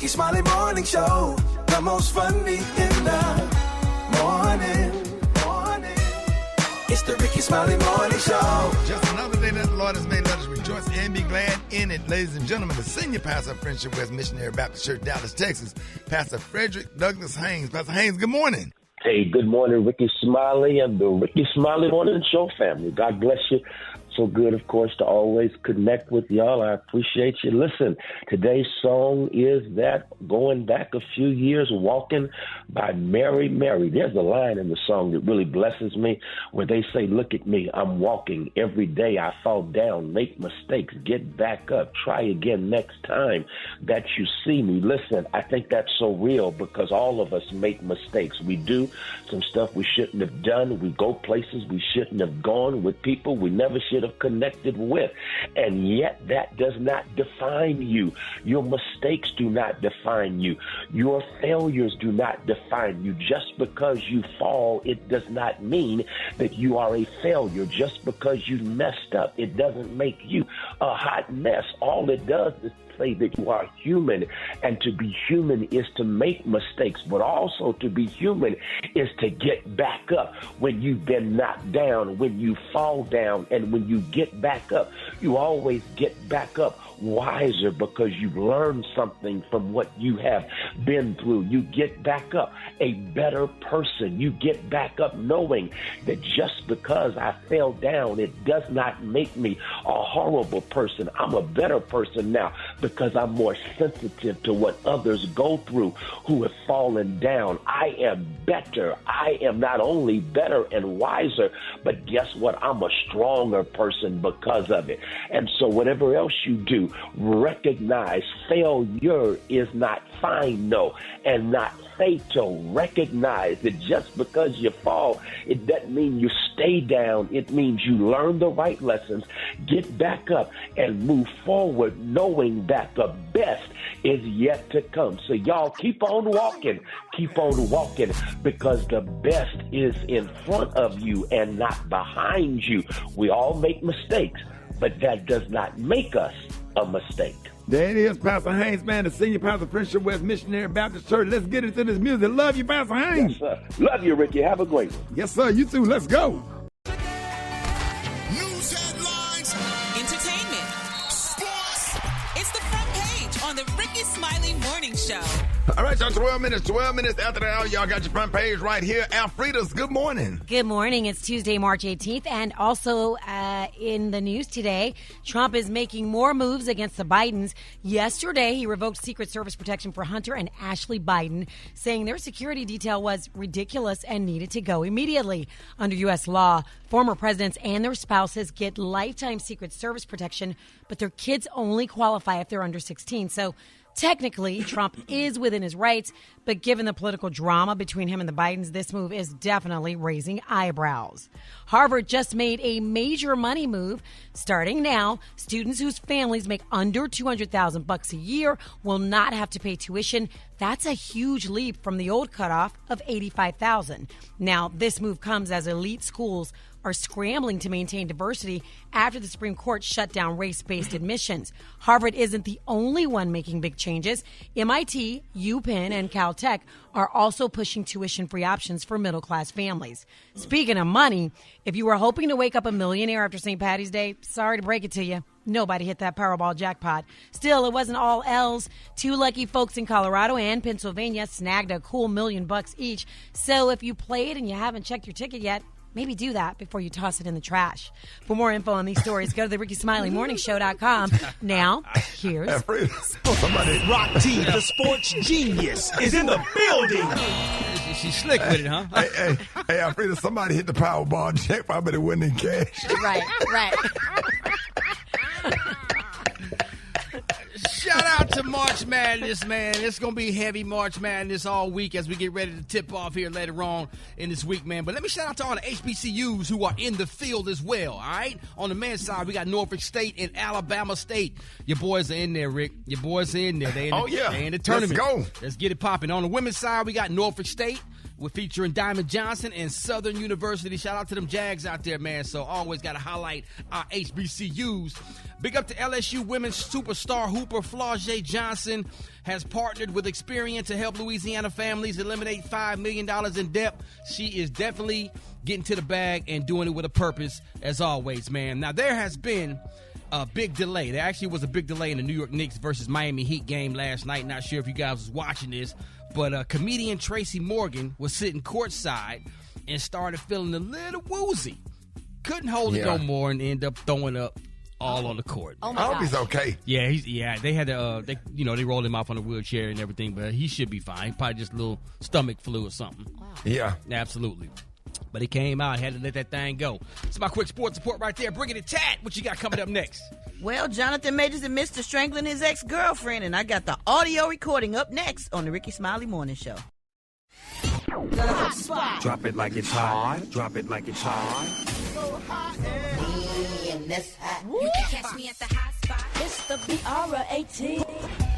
Rickey Smiley Morning Show. The most funny in the morning. It's the Rickey Smiley Morning Show. Just another day that the Lord has made. Let us rejoice and be glad in it. Ladies and gentlemen, the senior pastor of Friendship West Missionary Baptist Church, Dallas, Texas, Pastor Fredrick Douglas Haynes. Pastor Haynes, good morning. Hey, good morning, Rickey Smiley and the Rickey Smiley Morning Show family. God bless you. So good, of course, to always connect with y'all. I appreciate you. Listen, today's song is that going back a few years, Walking by Mary Mary. There's a line in the song that really blesses me where they say, look at me, I'm walking. Every day I fall down, make mistakes, get back up, try again next time that you see me. Listen, I think that's so real because all of us make mistakes. We do some stuff we shouldn't have done. We go places we shouldn't have gone with people we never should have connected with, and yet that does not define you. Your mistakes do not define you. Your failures do not define you. Just because you fall, it does not mean that you are a failure. Just because you messed up, it doesn't make you a hot mess. All it does is say that you are human, and to be human is to make mistakes, but also to be human is to get back up when you've been knocked down, when you fall down, and when you get back up, you always get back up wiser because you've learned something from what you have been through. You get back up a better person. You get back up knowing that just because I fell down, it does not make me a horrible person. I'm a better person now because I'm more sensitive to what others go through who have fallen down. I am better. I am not only better and wiser, but guess what? I'm a stronger person because of it. And so whatever else you do, recognize failure is not final and not fatal. Recognize that just because you fall, it doesn't mean you stay down. It means you learn the right lessons, get back up, and move forward knowing that the best is yet to come. So y'all keep on walking, because the best is in front of you and not behind you. We all make mistakes, but that does not make us a mistake. There it is, Pastor Haynes, man, the senior pastor of Friendship West Missionary Baptist Church. Let's get into this music. Love you, Pastor Haynes. Yes, sir. Love you, Ricky. Have a great one. Yes, sir. You too. Let's go. News headlines. Entertainment. Sports. It's the front page on the Rickey Smiley Morning Show. All right, y'all, 12 minutes after the hour. Y'all got your front page right here. Alfreda's, good morning. Good morning. It's Tuesday, March 18th. And also in the news today, Trump is making more moves against the Bidens. Yesterday, he revoked Secret Service protection for Hunter and Ashley Biden, saying their security detail was ridiculous and needed to go immediately. Under U.S. law, former presidents and their spouses get lifetime Secret Service protection, but their kids only qualify if they're under 16. So technically, Trump is within his rights, but given the political drama between him and the Bidens, this move is definitely raising eyebrows. Harvard just made a major money move. Starting now, students whose families make under $200,000 a year will not have to pay tuition. That's a huge leap from the old cutoff of $85,000. Now, this move comes as elite schools are scrambling to maintain diversity after the Supreme Court shut down race-based admissions. Harvard isn't the only one making big changes. MIT, UPenn, and Caltech are also pushing tuition-free options for middle-class families. Speaking of money, if you were hoping to wake up a millionaire after St. Patty's Day, sorry to break it to you, nobody hit that Powerball jackpot. Still, it wasn't all L's. Two lucky folks in Colorado and Pennsylvania snagged a cool $1 million each. So if you played and you haven't checked your ticket yet, maybe do that before you toss it in the trash. For more info on these stories, go to the RickeySmileyMorningShow.com. Now, here's somebody. Rock T, the sports genius, is in the building. She's slick with it, huh? Hey, Alfreda, somebody hit the Powerball jackpot, but it wasn't in cash. right. Shout out to March Madness, man. It's going to be heavy March Madness all week as we get ready to tip off here later on in this week, man. But let me shout out to all the HBCUs who are in the field as well, all right? On the men's side, we got Norfolk State and Alabama State. Your boys are in there, Rick. Your boys are in there. They in the tournament. Let's go. Let's get it popping. On the women's side, we got Norfolk State. We're featuring Diamond Johnson and Southern University. Shout out to them Jags out there, man. So always got to highlight our HBCUs. Big up to LSU women's superstar hooper Flau'jae Johnson has partnered with Experian to help Louisiana families eliminate $5 million in debt. She is definitely getting to the bag and doing it with a purpose, as always, man. Now, there has been a big delay. There actually was a big delay in the New York Knicks versus Miami Heat game last night. Not sure if you guys was watching this, but comedian Tracy Morgan was sitting courtside and started feeling a little woozy. Couldn't hold it no more and ended up throwing up all on the court. Oh my I hope he's okay. Yeah, they had to, they rolled him off on a wheelchair and everything, but he should be fine. Probably just a little stomach flu or something. Wow. Yeah. Absolutely. But he came out, had to let that thing go. It's my quick sports report right there. Bringing it, Tat. What you got coming up next? Well, Jonathan Majors admits to strangling his ex-girlfriend, and I got the audio recording up next on the Rickey Smiley Morning Show. The hot spot. Drop it like it's hot. Drop it like it's hot. You can catch me at the hot spot. It's the BR18.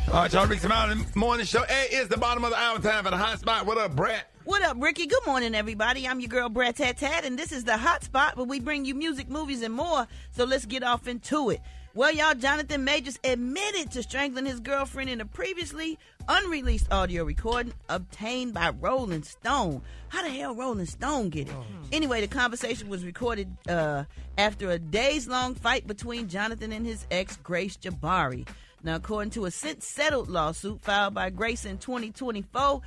All right, y'all, Rickey Smiley Morning Show. It is the bottom of the hour time for the hot spot. What up, Brat? What up, Ricky? Good morning, everybody. I'm your girl, Brat Tat Tat, and this is the hot spot where we bring you music, movies, and more. So let's get off into it. Well, y'all, Jonathan Majors admitted to strangling his girlfriend in a previously unreleased audio recording obtained by Rolling Stone. How the hell Rolling Stone get it? Anyway, the conversation was recorded after a days-long fight between Jonathan and his ex, Grace Jabari. Now, according to a since-settled lawsuit filed by Grace in 2024,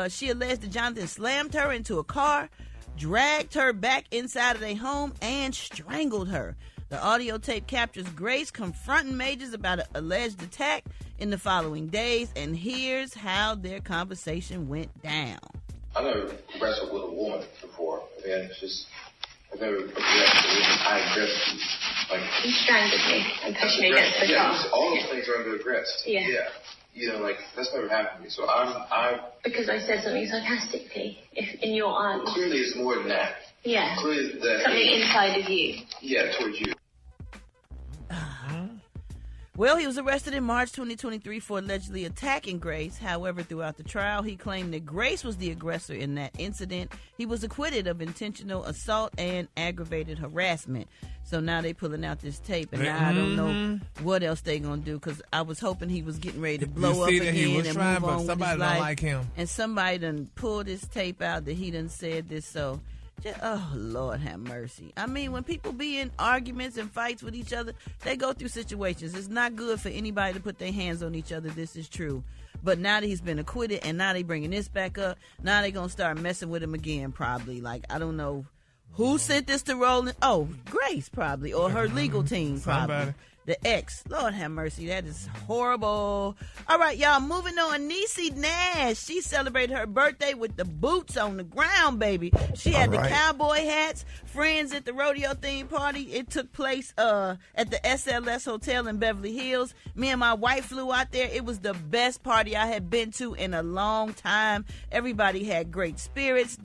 she alleged that Jonathan slammed her into a car, dragged her back inside of their home, and strangled her. The audio tape captures Grace confronting Majors about an alleged attack in the following days, and here's how their conversation went down. I've never wrestled with a woman before. Again, it's just, I've never aggressed. I aggressed you. Like, you strangled me and pushed me against the car. All those things are under aggressed. Yeah. You know, like, that's never happened to me. So I'm because I said something sarcastically, if in your eyes. Clearly it's more than that. Yeah. Clearly that. Something inside of you. Yeah, towards you. Well, he was arrested in March 2023 for allegedly attacking Grace. However, throughout the trial, he claimed that Grace was the aggressor in that incident. He was acquitted of intentional assault and aggravated harassment. So now they pulling out this tape, and now I don't know what else they gonna do, because I was hoping he was getting ready to blow up again and move on with his life. Somebody don't like him. And somebody done pulled his tape out that he done said this, so... oh, Lord have mercy. I mean, when people be in arguments and fights with each other, they go through situations. It's not good for anybody to put their hands on each other. This is true. But now that he's been acquitted and now they bringing this back up, now they going to start messing with him again, probably. Like, I don't know who sent this to Roland. Oh, Grace, probably. Or her legal team, probably. Somebody. The ex. Lord have mercy. That is horrible. All right, y'all. Moving on. Niecy Nash. She celebrated her birthday with the boots on the ground, baby. She had the cowboy hats. Friends at the rodeo theme party. It took place at the SLS Hotel in Beverly Hills. Me and my wife flew out there. It was the best party I had been to in a long time. Everybody had great spirits.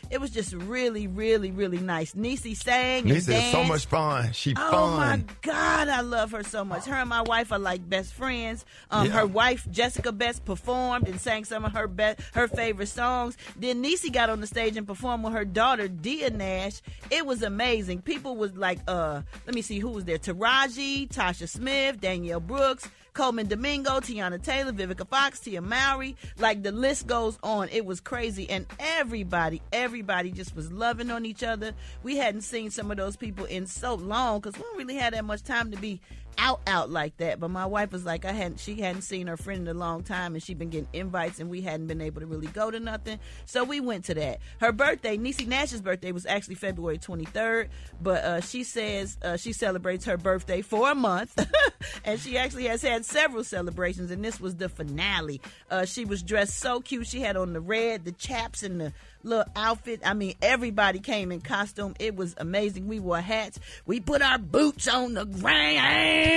It was just really, really, really nice. Niecy sang and danced. Niecy is so much fun. She fun. Oh, my God. I love her so much. Her and my wife are like best friends. Her wife, Jessica Best, performed and sang some of her favorite songs. Then Niecy got on the stage and performed with her daughter, Dia Nash. It was amazing. People was like, let me see who was there. Taraji, Tasha Smith, Danielle Brooks, Coleman Domingo, Tiana Taylor, Vivica Fox, Tia Mowry. Like, the list goes on. It was crazy. And everybody just was loving on each other. We hadn't seen some of those people in so long because we don't really have that much time to be out like that. But my wife was like, she hadn't seen her friend in a long time, and she'd been getting invites, and we hadn't been able to really go to nothing. So we went to that. Her birthday, Niecy Nash's birthday, was actually February 23rd, but she says she celebrates her birthday for a month, and she actually has had several celebrations, and this was the finale. She was dressed so cute. She had on the red, the chaps, and the little outfit. I mean, everybody came in costume. It was amazing. We wore hats. We put our boots on the ground.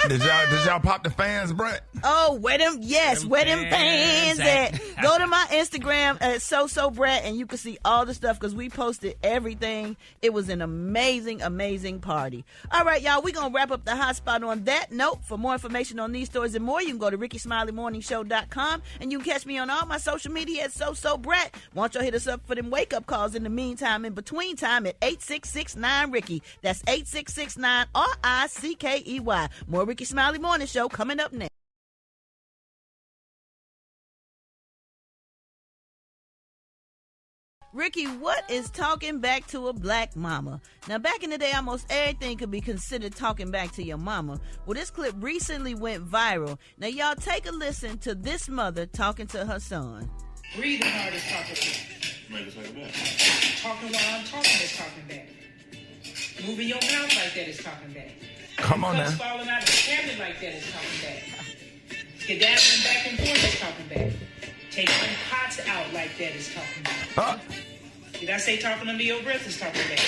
Did y'all pop the fans, Brett? Oh, where them fans at? Go to my Instagram at SoSoBrat, and you can see all the stuff because we posted everything. It was an amazing, amazing party. All right, y'all, we're going to wrap up the hot spot on that note. For more information on these stories and more, you can go to RickeySmileyMorningShow.com, and you can catch me on all my social media at SoSoBrat. that, won't y'all hit us up for them wake-up calls in the meantime, in between time at 866-9-RICKY. That's 866-9-RICKEY. More Rickey Smiley Morning Show coming up next. Rickey, what is talking back to a black mama? Now, back in the day, almost everything could be considered talking back to your mama. Well, this clip recently went viral. Now, y'all take a listen to this mother talking to her son. Breathing hard is talking back. Talking while I'm talking is talking back. Moving your mouth like that is talking back. Come on now. Cups falling out of the cabinet like that is talking back. Skedaddling back and forth is talking back. Taking pots out like that is talking back. Did I say talking under your breath is talking back?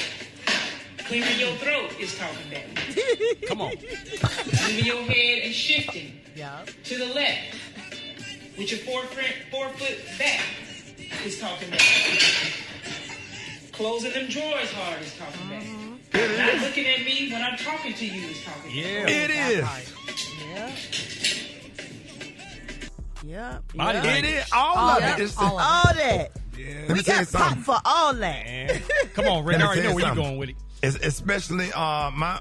Clearing your throat is talking back. Come on. Moving your head and shifting to the left with your 4 foot back is talking back. Closing them drawers hard is talking back. Not looking at me when I'm talking to you is talking back. Yeah, it is. Yeah. It is. All of it. All that. Yeah. We got pop for all that. Man. Come on, Rick. I already know where you're going with it. Especially my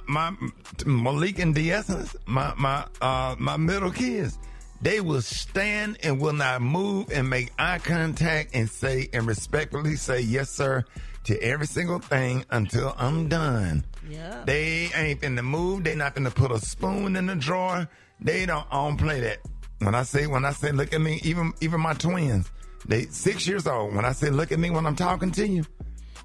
Malik and DeEssence, my middle kids. They will stand and will not move and make eye contact and say and respectfully say yes, sir, to every single thing until I'm done. Yeah. They ain't finna move. They not finna put a spoon in the drawer. I don't play that. When I say look at me, even my twins, they 6 years old. When I say look at me when I'm talking to you,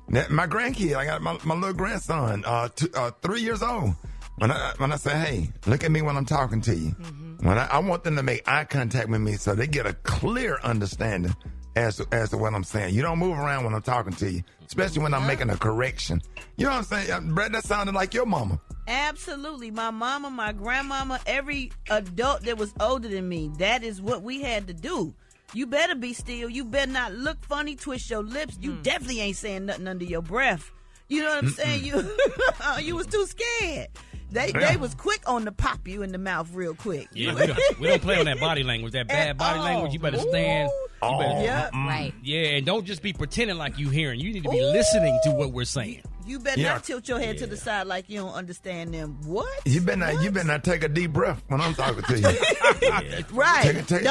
my grandkid, I got my little grandson, 3 years old. When I say, hey, look at me when I'm talking to you. Mm-hmm. When I want them to make eye contact with me so they get a clear understanding as to what I'm saying. You don't move around when I'm talking to you, especially when I'm making a correction. You know what I'm saying? Brett, that sounded like your mama. Absolutely. My mama, my grandmama, every adult that was older than me, that is what we had to do. You better be still. You better not look funny, twist your lips. You definitely ain't saying nothing under your breath. You know what I'm saying? You was too scared. They was quick on the pop you in the mouth real quick. Yeah, we don't play on that body language, that bad body language. You better stand. Right. Yeah, and don't just be pretending like you hearing. You need to be listening to what we're saying. You better not tilt your head to the side like you don't understand them. What? You better not take a deep breath when I'm talking to you. Right. Take a deep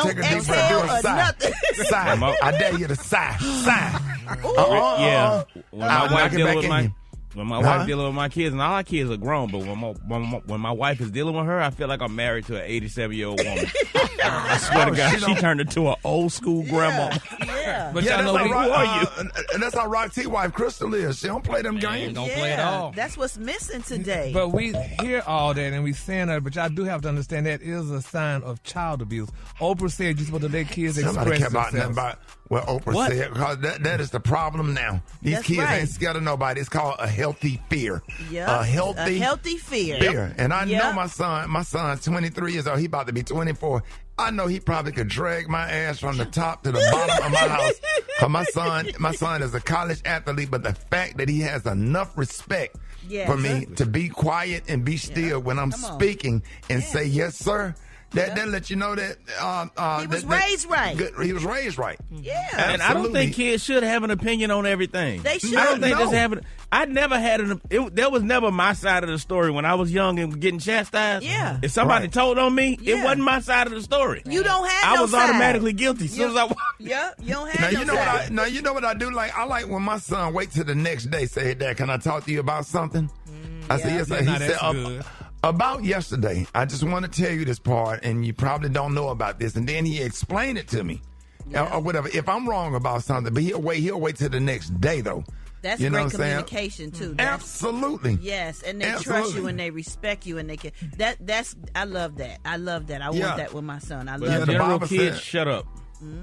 breath. Do a sigh. Sigh. I dare you to sigh. Yeah. When my wife dealing with my kids, and all our kids are grown, but when my wife is dealing with her, I feel like I'm married to an 87-year-old woman. I swear to God, she turned into an old school grandma. Yeah. But y'all know who are you? And that's how Rock T wife Crystal is. She don't play them games. Don't play at all. That's what's missing today. But we hear all that and we saying that, but y'all do have to understand that is a sign of child abuse. Oprah said you're supposed to let kids express themselves. About what Oprah said, because that is the problem now. These kids ain't scared of nobody. It's called a healthy fear. Yeah. A healthy fear. And I know my son's 23 years old. He about to be 24. I know he probably could drag my ass from the top to the bottom of my house. Cause my son is a college athlete, but the fact that he has enough respect for me to be quiet and be still when I'm speaking and say yes, sir. That lets you know that he was raised right. He was raised right. Yeah, absolutely. And I don't think kids should have an opinion on everything. They should. I don't think that's happening. I never had that was never my side of the story when I was young and getting chastised. Yeah. If somebody told on me, it wasn't my side of the story. You don't have. I was automatically guilty as soon as I. Yeah, you don't have. You know what I do? Like I like when my son wait till the next day. Say, Dad, can I talk to you about something? I said, yes, sir. He said, about yesterday, I just want to tell you this part, and you probably don't know about this. And then he explained it to me, or whatever. If I'm wrong about something, but he'll wait till the next day, though. That's great communication too. Absolutely. Yes, and they trust you and they respect you, and they can. That's I love that. I want that with my son. I love that. General kids, shut up.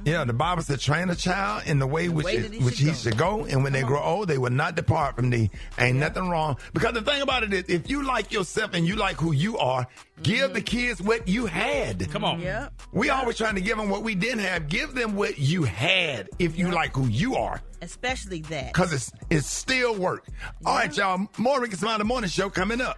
Yeah, the Bible said, train a child in the way which he should go, and when they grow old, they will not depart from thee. Ain't nothing wrong. Because the thing about it is, if you like yourself and you like who you are, give the kids what you had. Come on. Yeah. We always trying to give them what we didn't have. Give them what you had if you like who you are. Especially that. Because it's still work. All right, y'all. More Rickey Smiley Morning Show coming up.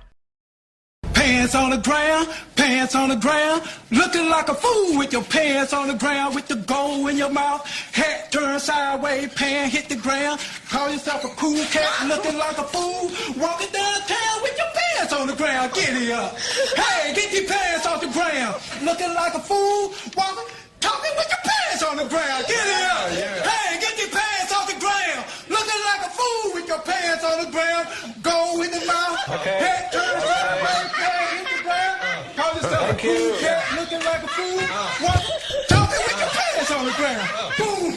Pay pants on the ground, looking like a fool with your pants on the ground, with the gold in your mouth, hat turned sideways, pants hit the ground. Call yourself a cool cat, looking like a fool, walking downtown with your pants on the ground. Get it up. Hey, get your pants off the ground, looking like a fool, walking, talking with your pants on the ground. Get it up. Hey, get your pants off the ground, looking like a fool with your pants on the ground, gold in the mouth, hat turned sideways, pants hit the ground. Call yourself a cool cat, looking like a fool, walking, talking with your pants on the ground. Boom.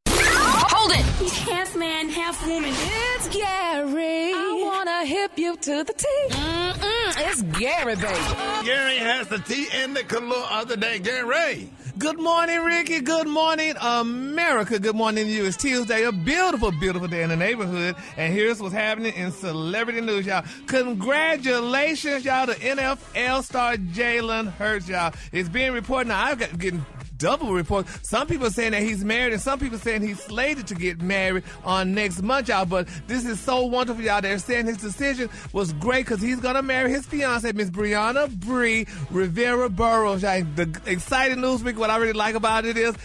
Hold it! Half man, half woman. It's Gary. I wanna hip you to the T. It's Gary, baby. Gary has the tea in the color of the day. Gary. Good morning, Ricky. Good morning, America. Good morning to you. It's Tuesday, a beautiful, beautiful day in the neighborhood. And here's what's happening in celebrity news, y'all. Congratulations, y'all, to NFL star Jalen Hurts, y'all. It's being reported. Now, I've got getting double report. Some people are saying that he's married, and some people are saying he's slated to get married on next month, y'all. But this is so wonderful, y'all. They're saying his decision was great because he's going to marry his fiancée, Miss Brianna Bree Rivera Burrows. Y'all. The exciting news, Rick, what I really like about it is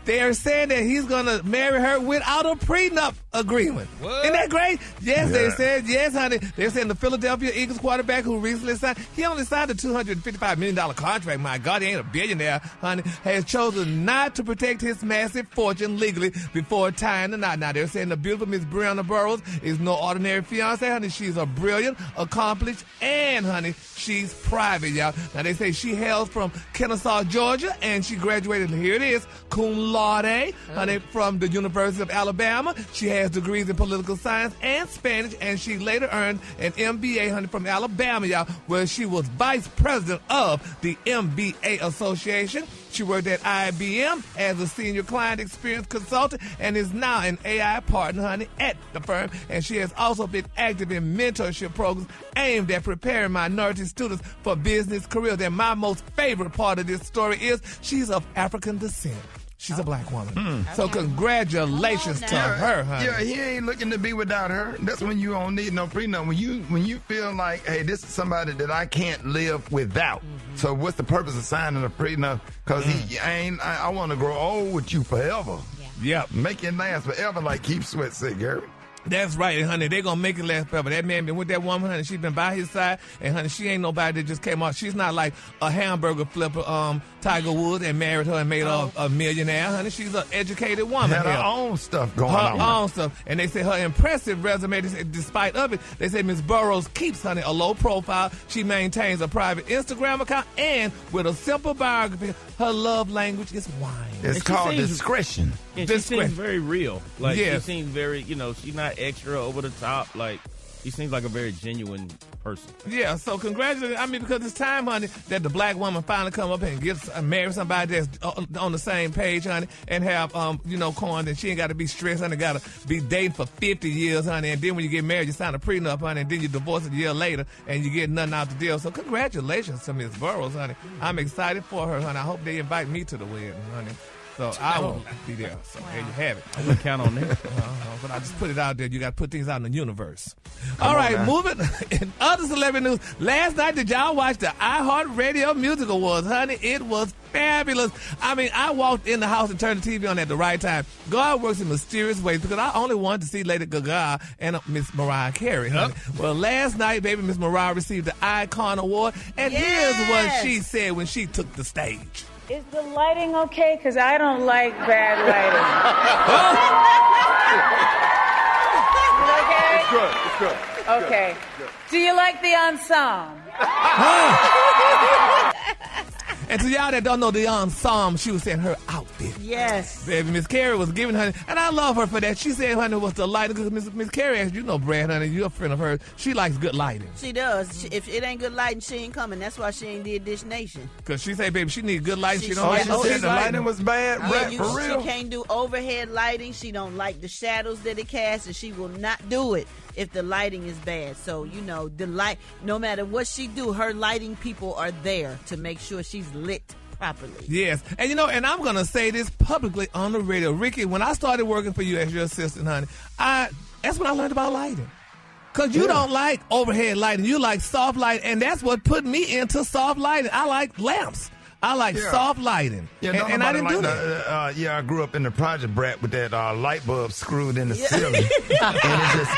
they are saying that he's going to marry her without a prenup agreement. What? Isn't that great? Yes, yeah. They said, yes, honey. They're saying the Philadelphia Eagles quarterback who recently signed, he only signed a $255 million contract. My God, he ain't a billionaire, honey. Has chosen not to protect his massive fortune legally before tying the knot. Now, they're saying the beautiful Miss Brianna Burrows is no ordinary fiancé, honey. She's a brilliant, accomplished, and, honey, she's private, y'all. Now, they say she hails from Kennesaw, Georgia, and she graduated, here it is, cum laude, honey, from the University of Alabama. She has degrees in political science and Spanish, and she later earned an MBA, honey, from Alabama, y'all, where she was vice president of the MBA Association. She worked at IBM as a senior client experience consultant and is now an AI partner, honey, at the firm. And she has also been active in mentorship programs aimed at preparing minority students for business careers. And my most favorite part of this story is she's of African descent. She's a black woman. So congratulations to her, honey. Yeah, he ain't looking to be without her. That's when you don't need no prenup. When you feel like, hey, this is somebody that I can't live without. So what's the purpose of signing a prenup? Because I want to grow old with you forever. Yeah. Make it last forever like Keith Sweat said, Gary. That's right, honey. They're going to make it last forever. That man been with that woman, honey. She's been by his side. And, honey, she ain't nobody that just came out. She's not like a hamburger flipper, Tiger Woods, and married her and made her a millionaire, honey. She's an educated woman. Had her own stuff going on. Her own stuff. And they say her impressive resume, despite of it, they say Miss Burrows keeps, honey, a low profile. She maintains a private Instagram account. And with a simple biography, her love language is wine. It's called discretion. And she seems very real. Like, yes. She seems very, she's not extra over the top. Like, she seems like a very genuine person. Yeah, so congratulations. I mean, because it's time, honey, that the black woman finally come up and marry somebody that's on the same page, honey, and have, coin, and she ain't got to be stressed, honey, got to be dating for 50 years, honey, and then when you get married, you sign a prenup, honey, and then you divorce a year later, and you get nothing out the deal. So congratulations to Miss Burrows, honey. I'm excited for her, honey. I hope they invite me to the wedding, honey. So I will be there. So there you have it. I'm going to count on that. But I just put it out there. You got to put things out in the universe. All right, moving. In other celebrity news, last night, did y'all watch the iHeartRadio Music Awards, honey? It was fabulous. I mean, I walked in the house and turned the TV on at the right time. God works in mysterious ways because I only wanted to see Lady Gaga and Miss Mariah Carey, honey. Well, last night, baby, Miss Mariah received the Icon Award, and here's what she said when she took the stage. Is the lighting okay? Because I don't like bad lighting. Okay? It's good. Okay. Good. Do you like the ensemble? And to y'all that don't know the ensemble, she was saying her outfit. Yes. Baby, Miss Carey was giving her, and I love her for that. She said, honey, was the lighting, because Miss Carey, as you know, Brad, honey, you're a friend of hers. She likes good lighting. She does. If it ain't good lighting, she ain't coming. That's why she ain't did Dish Nation. Because she said, baby, she need good lighting. She don't like the lighting was bad, Brad, for real. She can't do overhead lighting. She don't like the shadows that it casts, and she will not do it if the lighting is bad. So, the light, no matter what she do, her lighting people are there to make sure she's lit properly. Yes. And and I'm going to say this publicly on the radio. Ricky, when I started working for you as your assistant, honey, that's when I learned about lighting. Because you don't like overhead lighting. You like soft light, and that's what put me into soft lighting. I like lamps. I like soft lighting. Yeah, and I didn't do that. I grew up in the project, Brat, with that light bulb screwed in the ceiling. And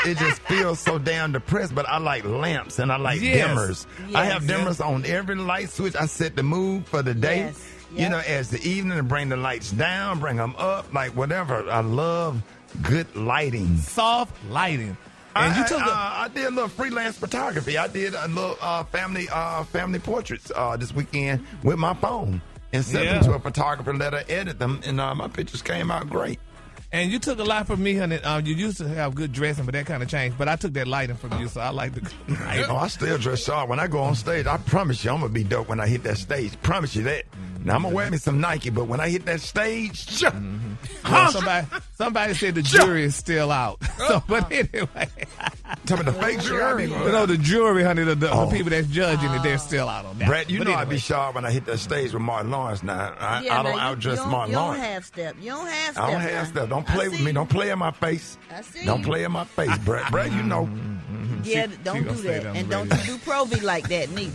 it just feels so damn depressed. But I like lamps and I like dimmers. Yes. I have dimmers on every light switch. I set the mood for the day. Yes. You know, as the evening, to bring the lights down, bring them up, like whatever. I love good lighting. Soft lighting. And I did a little freelance photography. I did a little family portraits this weekend with my phone and sent them to a photographer, let her edit them, and my pictures came out great. And you took a lot from me, honey. You used to have good dressing, but that kind of changed. But I took that lighting from you, so I like the good lighting. I still dress sharp. When I go on stage, I promise you I'm going to be dope when I hit that stage. Promise you that. Now, I'm going to wear me some Nike, but when I hit that stage, somebody said the jury is still out. So, but anyway. Tell me the fake jury. The jury, honey, the people that's judging it, they're still out on that. Brad, you know I'd be sharp when I hit that stage with Martin Lawrence now. I don't outdress Martin Lawrence. You don't have step. I don't have step. Don't play with me. Don't play in my face. Don't play in my face, Brad. Brad, you know. Yeah, don't do that. And don't you do Pro V like that, neither.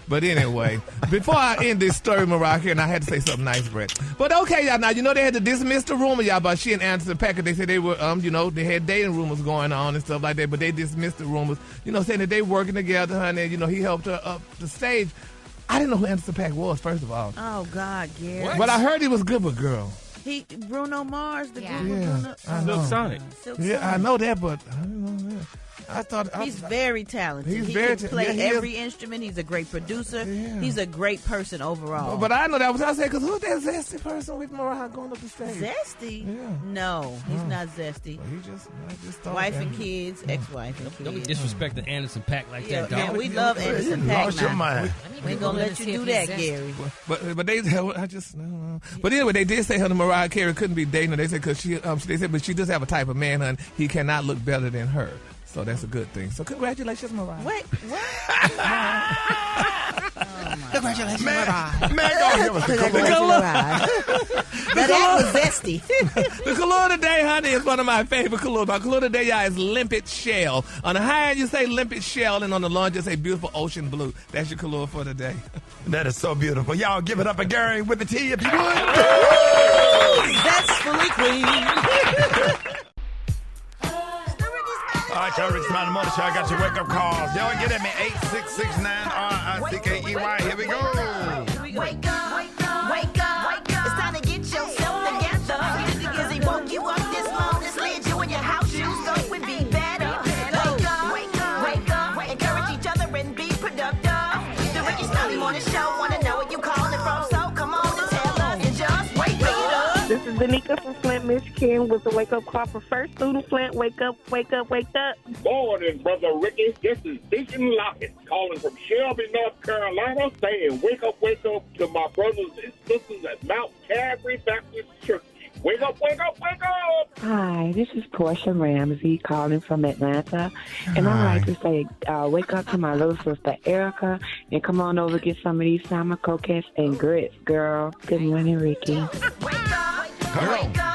But anyway, before I end this story, Mariah Carey, and I had to say something nice, Brett. But okay, y'all, now, you know they had to dismiss the rumor, y'all, about she and Anderson .Paak. They said they were, they had dating rumors going on and stuff like that, but they dismissed the rumors, saying that they working together, honey, and, he helped her up the stage. I didn't know who Anderson .Paak was, first of all. Oh, God, Gary. But I heard he was good with girl. Bruno Mars, the group Bruno. Silk Sonic. I know that, but I didn't know that. He's very talented. He can play every instrument. He's a great producer. Yeah. He's a great person overall. But I know that was I said, because who's that zesty person with Mariah going up the stage? Zesty? Yeah. No, he's not zesty. Well, I just thought wife and kids, ex-wife and kids. Don't disrespect the Anderson .Paak like that, dog. Yeah, we love Anderson .Paak. Lost your mind. We ain't gonna let you do that, Gary. But they, I just no. But anyway, they did say her Mariah Carey couldn't be dating her. They said because they said, but she does have a type of man, and he cannot look better than her. So that's a good thing. So congratulations, Mariah. Wait, what? Congratulations, Mariah. Man, go give us the That was zesty. The color today, honey, is one of my favorite colors. My color today, y'all, is limpid shell. On the high end, you say limpid shell, and on the low end, you say beautiful ocean blue. That's your color for today. That is so beautiful. Y'all give it up for Gary with the T if you would. That's fully clean. All right, y'all, Rickey Smiley Morning Show. I got your wake-up calls. Y'all get at me, 866-9-RICKEY. Here we go. Wake up, wake up, wake up, wake up. It's time to get yourself together. Because he woke you up this morning, slid you in your house shoes, so it would be better. Wake up, wake up, wake up. Encourage each other and be productive. The Rickey Smiley Morning Show. Want to know where you calling from, so come on and tell us and just wake up. This is Danica from Flint, Michigan, with the wake-up call for First Student Flint. Wake up, wake up, wake up. Morning, Brother Ricky. This is Deacon Lockett calling from Shelby, North Carolina, saying wake up to my brothers and sisters at Mount Calvary Baptist Church. Wake up, wake up, wake up! Hi, this is Portia Ramsey calling from Atlanta. And I'd like to say wake up to my little sister Erica and come on over get some of these summer croquettes and grits, girl. Good morning, Ricky.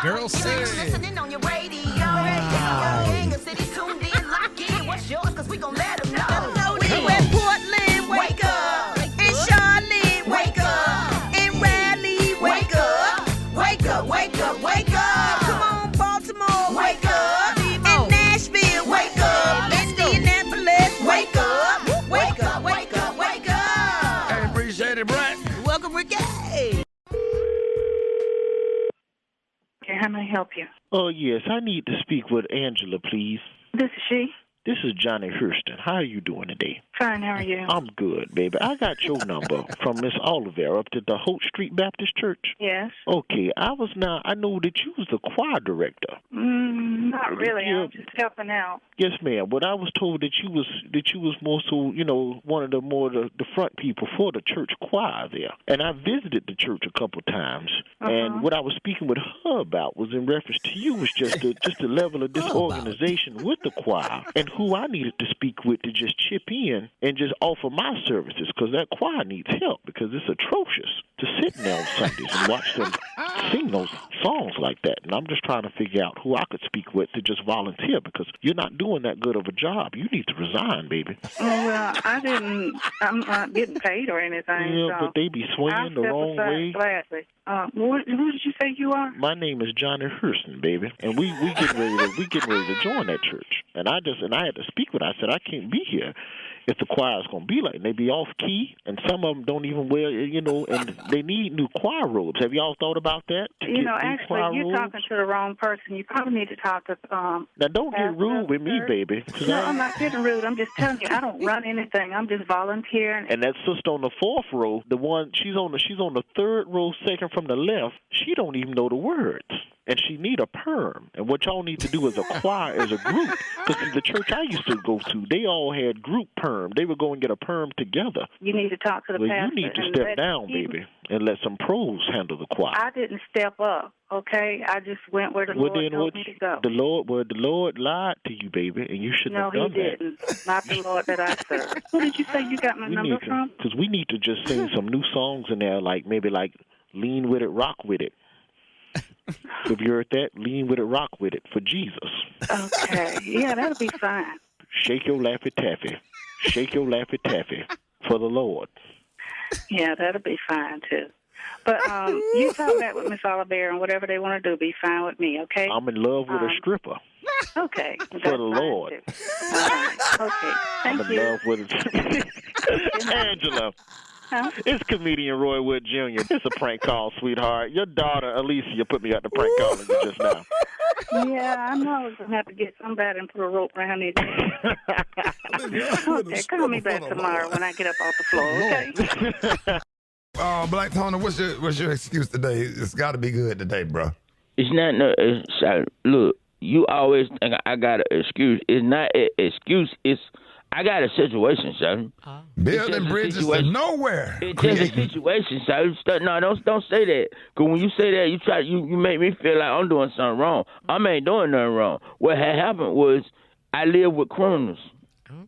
Girl, say listening on your radio. Your city tuned in, lock in. What's yours? Because we gon' let them know. In Portland, wake up. In Charlotte, wake up. In Raleigh, wake up. Wake up, wake up, wake up. Come on, Baltimore, wake up. In Nashville, wake up. Indianapolis, wake up. Wake up, wake up, wake up. I appreciate it, Brat. Welcome, Ricky. Okay, how may I help you? Oh, yes. I need to speak with Angela, please. This is she. This is Johnny Hurston. How are you doing today? Fine, how are you? I'm good, baby. I got your number from Miss Oliver up to the Holt Street Baptist Church. Yes. Okay, I know that you was the choir director. Not really. Yeah. I'm just helping out. Yes, ma'am. But I was told that you was more so, one of the front people for the church choir there. And I visited the church a couple times. And what I was speaking with her about was in reference to you was just the level of disorganization with the choir and who I needed to speak with to just chip in and just offer my services because that choir needs help because it's atrocious to sit there on Sundays and watch them sing those songs like that. And I'm just trying to figure out who I could speak with to just volunteer, because you're not doing that good of a job. You need to resign, baby. Oh, well, I'm not getting paid or anything. Yeah, so but they be swinging the wrong way. Gladly. Who did you say you are? My name is Johnny Hurston, baby, and we getting ready to join that church. And I had to speak with her. I said I can't be here if the choir is going to be like, they be off key, and some of them don't even wear, and they need new choir robes. Have y'all thought about that? Actually, you're talking to the wrong person. You probably need to talk to. Now, don't get rude with me, baby. No, I'm not getting rude. I'm just telling you, I don't run anything. I'm just volunteering. And that sister on the 4th row, the one she's on the 3rd row, second from the left, she don't even know the words. And she need a perm. And what y'all need to do as a choir, as a group, because the church I used to go to, they all had group perm. They would go and get a perm together. You need to talk to the pastor. You need to step down, baby, and let some pros handle the choir. I didn't step up, okay? I just went where the Lord told me to go. The Lord lied to you, baby, and you shouldn't have done that. No, he didn't. Not the Lord that I serve. Who did you say you got my number from? Because we need to just sing some new songs in there, like maybe like Lean With It, Rock With It. If you heard that, Lean With It, Rock With It for Jesus. Okay. Yeah, that'll be fine. Shake your Laffy Taffy. Shake your Laffy Taffy for the Lord. Yeah, that'll be fine, too. But you talk that with Miss Oliver, and whatever they want to do, be fine with me, okay? I'm in love with a stripper. Okay. For the Lord. All right. Okay. Thank I'm you. in love with Angela. Huh? It's comedian Roy Wood Jr. It's a prank call, sweetheart. Your daughter, Alicia, put me out the prank calling you just now. Yeah, I know I was going to have to get somebody and put a rope around it. Okay, call me back tomorrow when I get up off the floor, okay? Black Tony, what's your excuse today? It's got to be good today, bro. It's not look, you always think I got an excuse. It's not an excuse. It's I got a situation, son. Building bridges to nowhere. It's just a situation, son. No, don't say that. Because when you say that, you make me feel like I'm doing something wrong. I ain't doing nothing wrong. What had happened was I live with criminals. You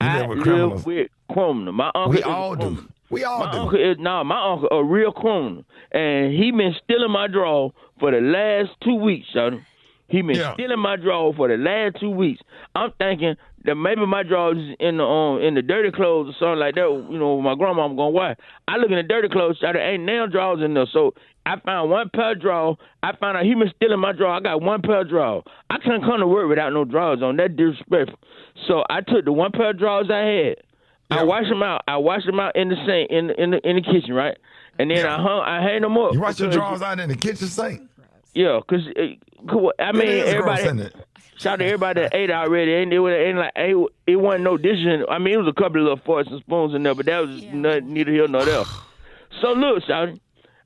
live with criminals? My uncle we all do. We all do. My uncle a real criminal. And he been stealing my draw for the last 2 weeks, son. He been stealing my draw for the last 2 weeks. I'm thinking that maybe my drawers is in the dirty clothes or something like that. My grandma gonna wash. I look in the dirty clothes, there ain't nail drawers in there. So I found one pair of drawers. I found out he been stealing my drawer. I got one pair of drawers. I couldn't come to work without no drawers on. That's disrespectful. So I took the one pair of drawers I had. I washed them out. In the sink in the kitchen, right? And then I hang them up. You wash your drawers out in the kitchen sink? Yeah, because everybody. Shout out to everybody that ate already. It wasn't no dishes. I mean, it was a couple of little forks and spoons in there, but that was neither here nor there. So look, shout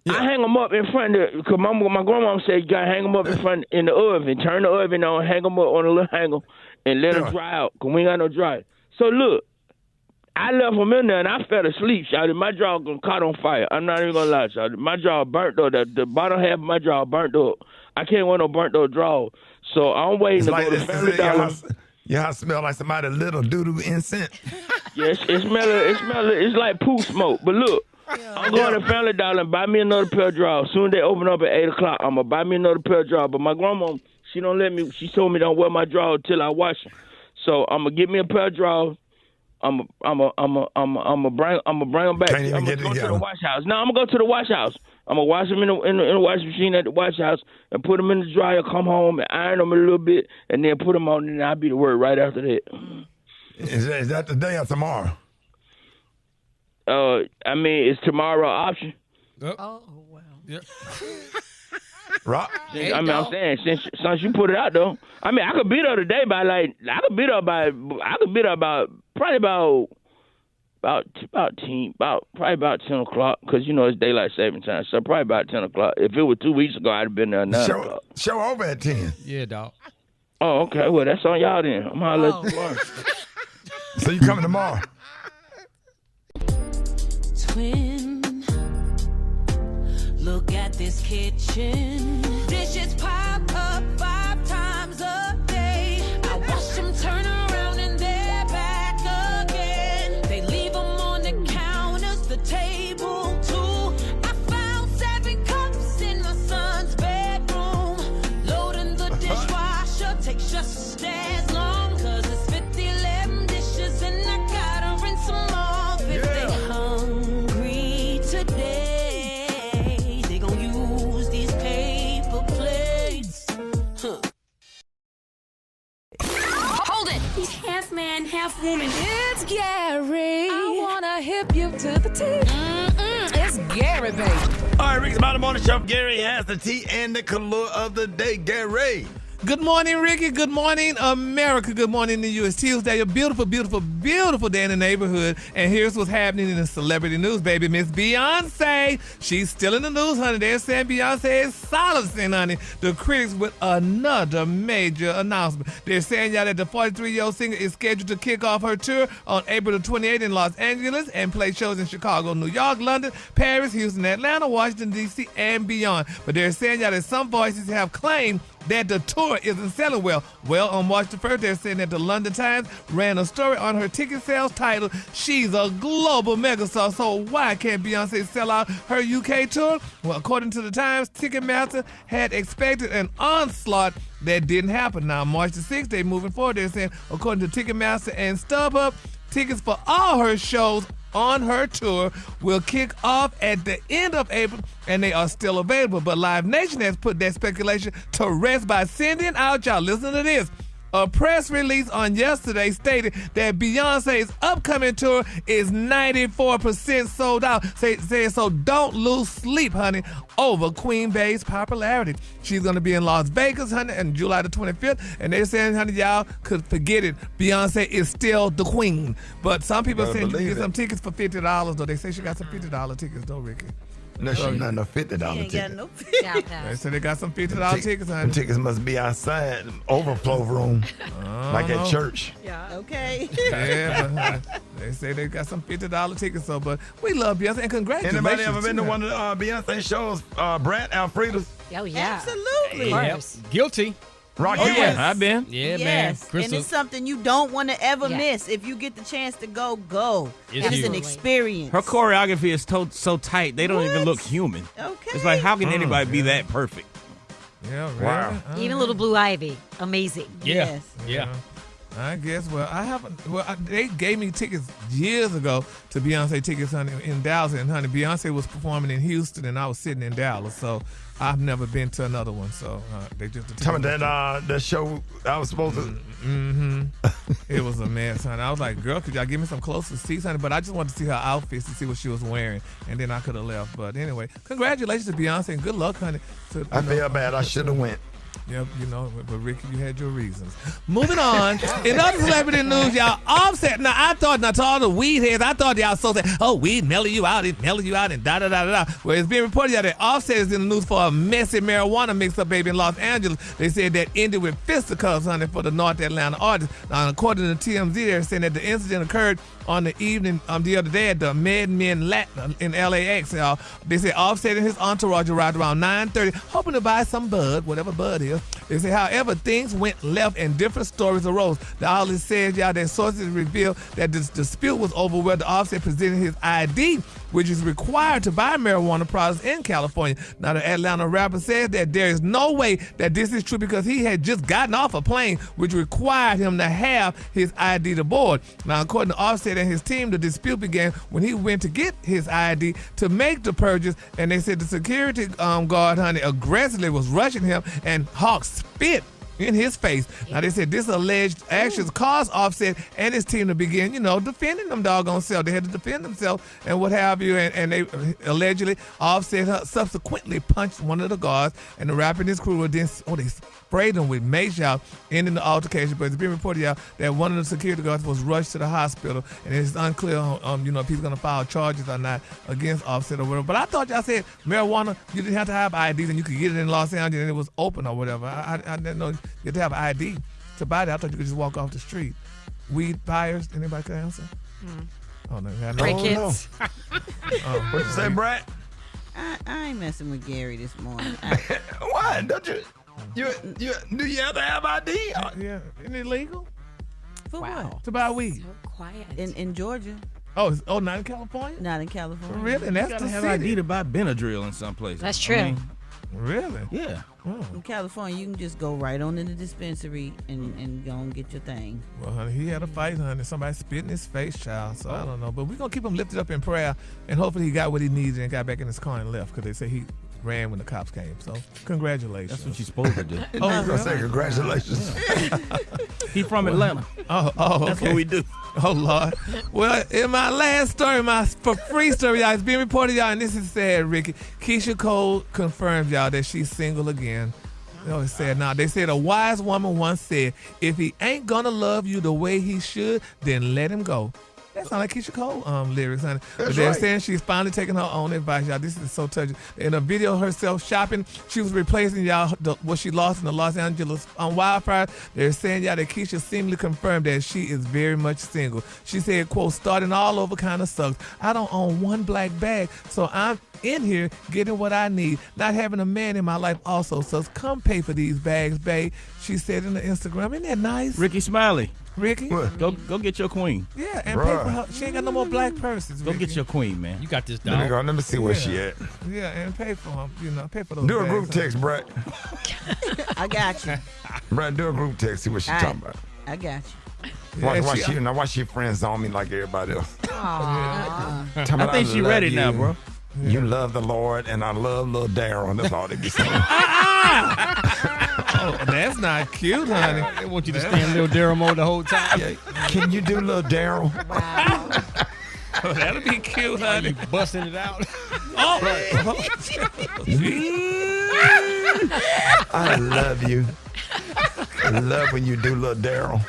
I hang them up in front of because my grandma said you gotta hang them up in the oven. Turn the oven on, hang them up on a little hanger, and let them dry out. Cause we ain't got no dry. So look, I left them in there and I fell asleep. Shouted, my jaw caught on fire. I'm not even gonna lie, shouted. My jaw burnt up. The bottom half of my jaw burnt up. I can't wear no burnt up draw. So I'm waiting to go to Family Dollar. Y'all smell like somebody little doo-doo incense. Yes, it's like poo smoke. But look, I'm going to Family Dollar and buy me another pair of drawers. Soon as they open up at 8 o'clock, I'm going to buy me another pair of drawers. But my grandma, she don't let me. She told me don't wear my drawers till I wash them. So I'm going to get me a pair of drawers. I'm gonna bring them back. I'm gonna go to the wash house. No, I'm gonna go to the wash house. I'm gonna wash them in the washing machine at the wash house and put them in the dryer. Come home and iron them a little bit, and then put them on. And I'll be to work right after that. Is that today or tomorrow? I mean, is tomorrow an option? Oh well. Yep. Rock. I'm saying since you put it out though. I mean, I could be there today by probably about 10 o'clock because it's daylight saving time. So probably about 10 o'clock. If it was 2 weeks ago, I'd have been there at 9 o'clock. Show over at 10. Yeah, dog. Oh, okay. Well, that's on y'all then. I'm gonna let you tomorrow. So you coming tomorrow? Twin, look at this kitchen. Dishes pop up 5 times a day. I watch them turn around and they're back again. They leave them on the counters, the table too. I found 7 cups in my Flip you to the T. It's Gary, baby. All right, Rickey Smiley Morning Show. Gary has the tea and the color of the day. Gary. Good morning, Ricky. Good morning, America. Good morning to you. It's Tuesday, a beautiful, beautiful, beautiful day in the neighborhood. And here's what's happening in the celebrity news, baby. Miss Beyonce, she's still in the news, honey. They're saying Beyonce is silencing, honey, the critics with another major announcement. They're saying, y'all, that the 43-year-old singer is scheduled to kick off her tour on April the 28th in Los Angeles and play shows in Chicago, New York, London, Paris, Houston, Atlanta, Washington, D.C., and beyond. But they're saying, y'all, that some voices have claimed that the tour isn't selling well. Well, on March the 1st, they're saying that the London Times ran a story on her ticket sales titled, "She's a Global Megastar, so why can't Beyonce sell out her UK tour?" Well, according to the Times, Ticketmaster had expected an onslaught that didn't happen. Now, March the 6th, they're moving forward. They're saying, according to Ticketmaster and StubHub, tickets for all her shows on her tour will kick off at the end of April, and they are still available. But Live Nation has put that speculation to rest by sending out, y'all, listen to this, a press release on yesterday stated that Beyonce's upcoming tour is 94% sold out. Saying so don't lose sleep, honey, over Queen Bey's popularity. She's going to be in Las Vegas, honey, on July the 25th, and they're saying, honey, y'all could forget it. Beyonce is still the queen. But some people are saying you can get some tickets for $50, though. They say she got some $50 tickets, though, Ricky. No, she's not no $50 ticket. Got no They said they got some $50 tickets, honey. The tickets must be outside, overflow room, like at church. Yeah. Okay. Yeah, but they say they got some $50 tickets. So, but we love Beyonce and congratulations. Anybody ever been to one of Beyonce shows? Brat, Alfreda's? Oh yeah, absolutely. Of course. Guilty. Rocky, Yes. I've been. Yeah, man. Yes, and Crystal. it's something you don't want to ever Yeah. miss. If you get the chance to go. It's It's huge. an experience. Her choreography is so tight, they don't even look human. Okay. It's like, how can anybody be that perfect? Yeah, really? Wow. Even Little Blue Ivy, amazing. Yeah. Yes. Yeah. I guess. Well, I haven't. Well, they gave me tickets years ago to Beyonce tickets, honey, in Dallas. And honey, Beyonce was performing in Houston, and I was sitting in Dallas. So I've never been to another one. So they just Tell me that show I was supposed to. Mm-hmm. It was a mess, honey. I was like, girl, could y'all give me some closer seats, honey? But I just wanted to see her outfits to see what she was wearing, and then I could have left. But anyway, congratulations to Beyonce and good luck, honey. I feel bad. I should have went. Yep, you know, but Ricky, you had your reasons. Moving on. In other celebrity news, y'all, Offset. Now, I thought, to all the weed heads, I thought y'all so saying, oh, weed mellow you out, and da-da-da-da-da. Well, it's being reported y'all that Offset is in the news for a messy marijuana mix-up, baby, in Los Angeles. They said that ended with fisticuffs, honey, for the North Atlanta artist. Now, according to TMZ, they're saying that the incident occurred on the evening the other day at the Mad Men Latin in LAX, y'all. They said Offset and his entourage arrived around 9:30, hoping to buy some bud, whatever bud is. They say, however, things went left and different stories arose. The outlet says, y'all, that sources revealed that this dispute was over whether Offset presented his ID, which is required to buy marijuana products in California. Now, the Atlanta rapper says that there is no way that this is true because he had just gotten off a plane, which required him to have his ID to board. Now, according to Offset and his team, the dispute began when he went to get his ID to make the purchase, and they said the security guard, honey, aggressively was rushing him and Hawk spit in his face. Now, they said this alleged actions caused Offset and his team to begin, defending them doggone self. They had to defend themselves and what have you, and they allegedly, Offset subsequently punched one of the guards, and the rapper and his crew were then, they sprayed him with mace, y'all, ending the altercation. But it's been reported, y'all, that one of the security guards was rushed to the hospital, and it's unclear, if he's going to file charges or not against Offset or whatever. But I thought y'all said marijuana, you didn't have to have IDs, and you could get it in Los Angeles, and it was open or whatever. I didn't know you had to have an ID to buy that. I thought you could just walk off the street. Weed buyers, anybody can answer? Oh, no. Great kids. What you say, Brat? I ain't messing with Gary this morning. Why? Don't you? Do you have to have ID? Yeah. Isn't it legal? For what? To buy weed. So quiet. In Georgia. Oh, not in California? Not in California. Really? And that's You gotta the have city. ID to buy Benadryl in some places. That's true. Really? Yeah. In California, you can just go right on in the dispensary and go and get your thing. Well, honey, he had a fight, honey. Somebody spit in his face, child. So I don't know. But we're going to keep him lifted up in prayer. And hopefully he got what he needed and got back in his car and left. Because they say he ran when the cops came. So congratulations. That's what you're supposed to do. Oh, I was going to say congratulations. He from Atlanta. Oh, That's okay. what we do. Oh, Lord. Well, in my last story, for free story, y'all, it's being reported, y'all, and this is sad, Ricky. Keisha Cole confirms, y'all, that she's single again. Oh, it's sad now. They said a wise woman once said, if he ain't gonna love you the way he should, then let him go. That sounds like Keisha Cole lyrics, honey. But they're saying she's finally taking her own advice, y'all. This is so touching. In a video of herself shopping, she was replacing, y'all, what she lost in the Los Angeles wildfire. They're saying, y'all, that Keisha seemingly confirmed that she is very much single. She said, quote, starting all over kind of sucks. I don't own one black bag, so I'm in here getting what I need. Not having a man in my life also, so come pay for these bags, babe. She said in the Instagram. Isn't that nice? Rickey Smiley. Ricky? Go get your queen. Yeah, and pay for her. She ain't got no more black purses. Go get your queen, man. You got this, Let dog. me see where she at. Yeah, and pay for them. Pay for those Do a bags, group huh? text, Brat. I got you. Brat, do a group text. See what she All talking right. about. I got you. Why she friends on me like everybody else? Aww. I think she ready now, bro. You love the Lord, and I love little Daryl. That's all they be saying. Oh, that's not cute, honey. They want you to stay in little Daryl mode the whole time. Yeah. Can you do little Daryl? Oh, that'll be cute, honey. You busting it out. I love you. I love when you do little Daryl.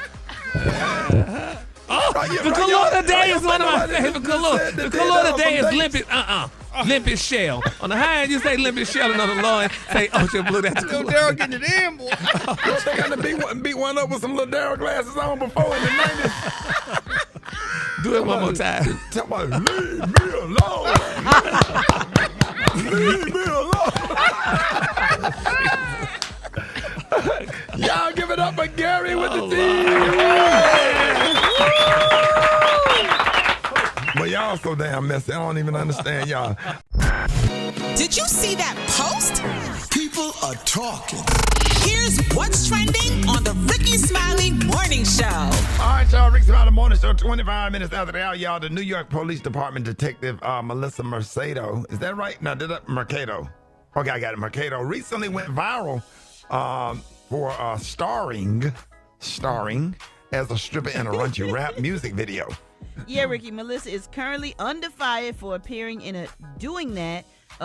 The color of the day is one of my favorite. The color of the day is limpid. Limpid shell. On the high end, you say limpid shell, and on the low end, say ocean blue. That's the Little color. Daryl getting it in, boy. Don't they got to beat one up with some little Daryl glasses on before in the 90s? Do it one more time. Tell me, leave me alone. Leave me alone. Y'all give it up for Gary with the team. But y'all so damn messy. I don't even understand y'all. Did you see that post? People are talking. Here's what's trending on the Rickey Smiley Morning Show. All right, y'all. Rickey Smiley Morning Show. 25 minutes after the hour, y'all. The New York Police Department Detective Melissa Mercado. Is that right? No, Mercado. Okay, I got it. Mercado recently went viral for starring as a stripper in a raunchy rap music video. Yeah, Ricky, Melissa is currently under fire for appearing in a Doing That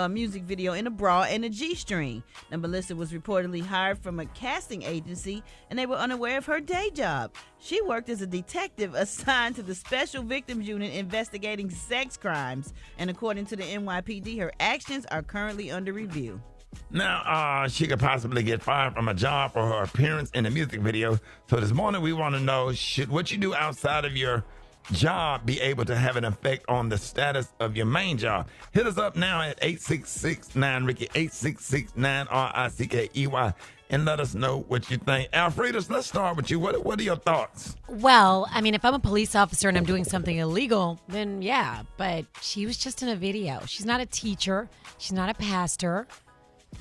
music video in a bra and a G-string. Now, Melissa was reportedly hired from a casting agency, and they were unaware of her day job. She worked as a detective assigned to the Special Victims Unit investigating sex crimes, and according to the NYPD, her actions are currently under review. Now, she could possibly get fired from a job for her appearance in a music video. So this morning, we want to know, should what you do outside of your job be able to have an effect on the status of your main job? Hit us up now at 866-9-RICKY, 866-9-RICKEY, and let us know what you think. Alfredas, let's start with you. What are your thoughts? Well, I mean, if I'm a police officer and I'm doing something illegal, then yeah, but she was just in a video. She's not a teacher. She's not a pastor.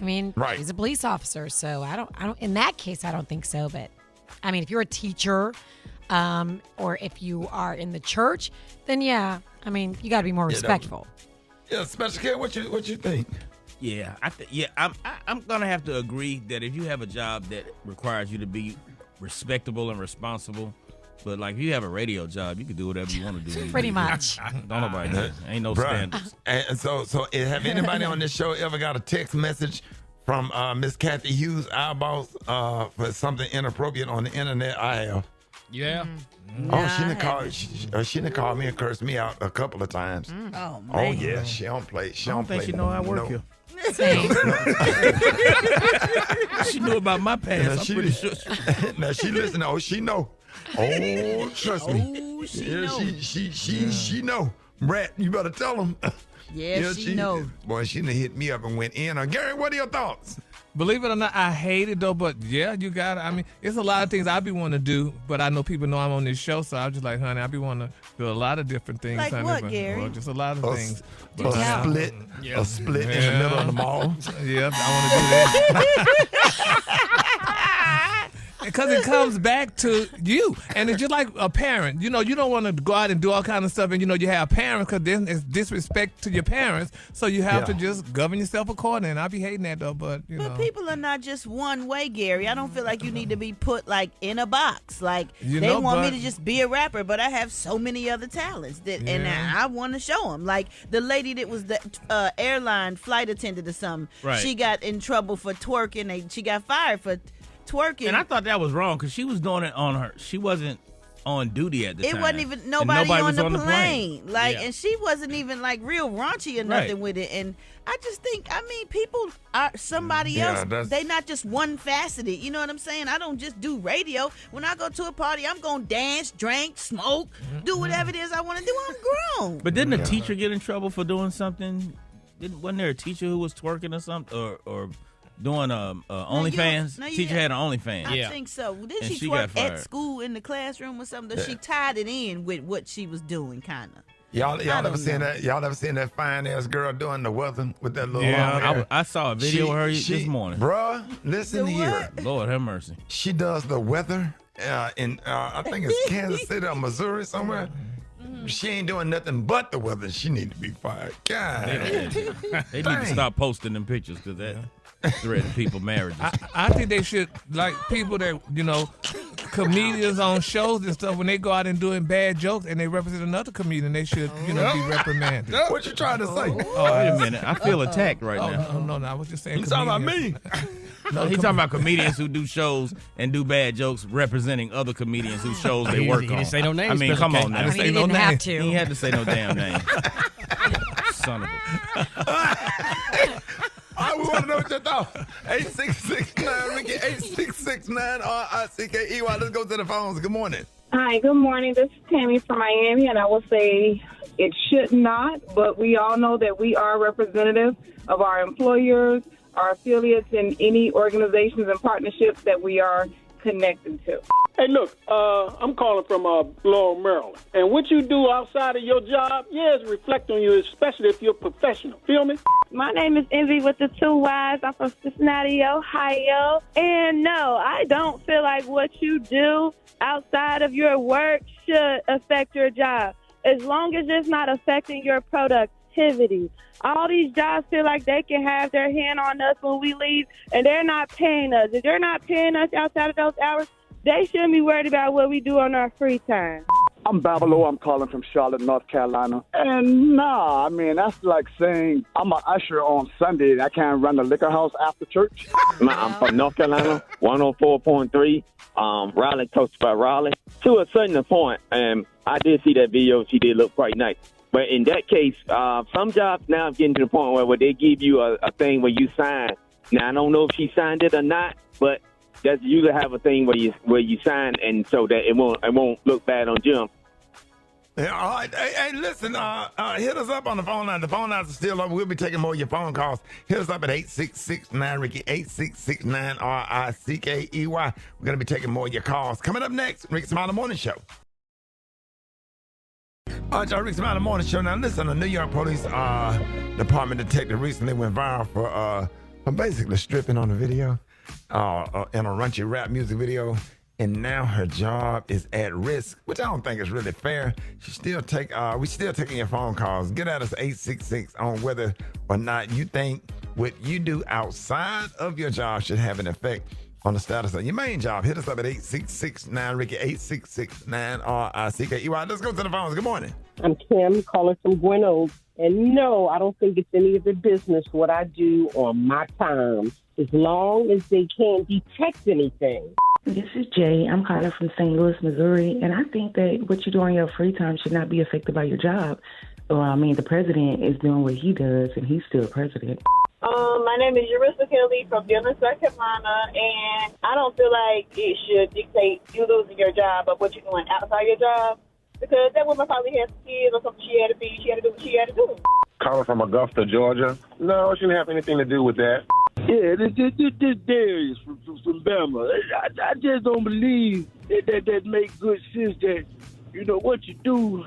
I mean, right. She's a police officer, so I don't, in that case, I don't think so. But I mean, if you're a teacher, or if you are in the church, then yeah, I mean, you got to be more respectful. Yeah, Special K, what you think? Yeah, I'm gonna have to agree that if you have a job that requires you to be respectable and responsible, but like if you have a radio job, you can do whatever you want to do. Pretty much. Don't nobody care. Ain't no standards. And so have anybody on this show ever got a text message from Miss Kathy Hughes, our boss, for something inappropriate on the internet? I have. Yeah. Oh, she done called me and cursed me out a couple of times. Oh, man. Oh, yeah, she don't play. She don't play. She know I work here. Same. She knew about my past. I'm pretty sure. Now she listen. Oh, she know. Oh, trust me. Oh, she Yeah, know. she know. Brat, you better tell him. Yeah, she know. Boy, she done hit me up and went in. Gary, what are your thoughts? Believe it or not, I hate it though, but yeah, you got it. I mean, it's a lot of things I be wanting to do, but I know people know I'm on this show, so I'm just like, honey, I be wanting to do a lot of different things. Like honey, what, but, Gary? well, just a lot of things. A split. Yeah. A split in the middle of the mall. Yeah, I want to do that. Because it comes back to you. And it's just like a parent. You know, you don't want to go out and do all kind of stuff and, you know, you have parents because then it's disrespect to your parents. So you have to just govern yourself accordingly. And I be hating that, though, but, you know. But people are not just one way, Gary. I don't feel like you need to be put, like, in a box. Like, they want me to just be a rapper, but I have so many other talents and I want to show them. Like, the lady that was the airline flight attendant or something, she got in trouble for twerking. She got fired for twerking. And I thought that was wrong because she was doing it on her. She wasn't on duty at the time. It wasn't even nobody on the plane. Like, yeah. and she wasn't even like real raunchy or nothing with it. And I just think, I mean, people are somebody else. They not just one faceted. You know what I'm saying? I don't just do radio. When I go to a party, I'm going to dance, drink, smoke, do whatever it is I want to do. I'm grown. But didn't a teacher get in trouble for doing something? Wasn't there a teacher who was twerking or something? Or doing OnlyFans? Teacher had an OnlyFans. I think so. Did she twerk at school in the classroom or something? She tied it in with what she was doing, kind of. Y'all ever seen that? Y'all ever seen that fine ass girl doing the weather with that little? I saw a video of her this morning. Bruh, listen here. Lord have mercy. She does the weather in I think it's Kansas City or Missouri somewhere. She ain't doing nothing but the weather. She need to be fired. God, they need to stop posting them pictures because that threatening people marriages. I think they should, like, people that, you know, comedians on shows and stuff, when they go out and doing bad jokes and they represent another comedian, they should, you know, be reprimanded. What you trying to say? Oh, wait a minute. I feel attacked right now. No, I was just saying. You talking about me? No, he's talking about comedians who do shows and do bad jokes representing other comedians whose shows they work on. He didn't say no names. I mean, come on now. I didn't say no names. He had to say no damn name. Son of a... We want to know what you thought. 8669 Ricky, 8669 RICKEY. Let's go to the phones. Good morning. Hi, good morning. This is Tammy from Miami, and I will say it should not, but we all know that we are representative of our employers, our affiliates, and any organizations and partnerships that we are connected to. Hey, look, I'm calling from Laurel, Maryland. And what you do outside of your job, it's reflect on you, especially if you're professional. Feel me? My name is Envy with the 2 Y's. I'm from Cincinnati, Ohio. And no, I don't feel like what you do outside of your work should affect your job, as long as it's not affecting your productivity. All these jobs feel like they can have their hand on us when we leave, and they're not paying us. If they're not paying us outside of those hours, they shouldn't be worried about what we do on our free time. I'm Babalo. I'm calling from Charlotte, North Carolina. And I mean, that's like saying I'm an usher on Sunday and I can't run the liquor house after church. I'm from North Carolina, 104.3. Raleigh talks about Raleigh. To a certain point, I did see that video. She did look quite nice. But in that case, some jobs now getting to the point where they give you a thing where you sign. Now, I don't know if she signed it or not, but that's usually have a thing where you sign, and so that it won't look bad on Jim. Yeah, all right. Hey, listen, hit us up on the phone line. The phone lines are still open. We'll be taking more of your phone calls. Hit us up at 8669 Ricky, 8669 RICKEY. We're going to be taking more of your calls. Coming up next, Rickey Smiley Morning Show. All right, y'all, Rickey Smiley Morning Show. Now, listen, a New York Police Department detective recently went viral for basically stripping on a video, in a raunchy rap music video. And now her job is at risk, which I don't think is really fair. We still taking your phone calls. Get at us 866 on whether or not you think what you do outside of your job should have an effect on the status of your main job. Hit us up at 8669 Ricky, 8669 RICKEY. Let's go to the phones. Good morning. I'm Kim calling from Gwen Oaks. And no, I don't think it's any of their business what I do on my time, as long as they can't detect anything. This is Jay. I'm calling from St. Louis, Missouri, and I think that what you do on your free time should not be affected by your job. Well, I mean, the president is doing what he does, and he's still president. My name is Yarissa Kelly from Dillon, South Carolina, and I don't feel like it should dictate you losing your job or what you're doing outside your job, because that woman probably has some kids or something she had to be. She had to do what she had to do. Calling from Augusta, Georgia. No, it shouldn't have anything to do with that. Yeah, this Darius from Bama. I just don't believe that makes good sense that, you know, what you do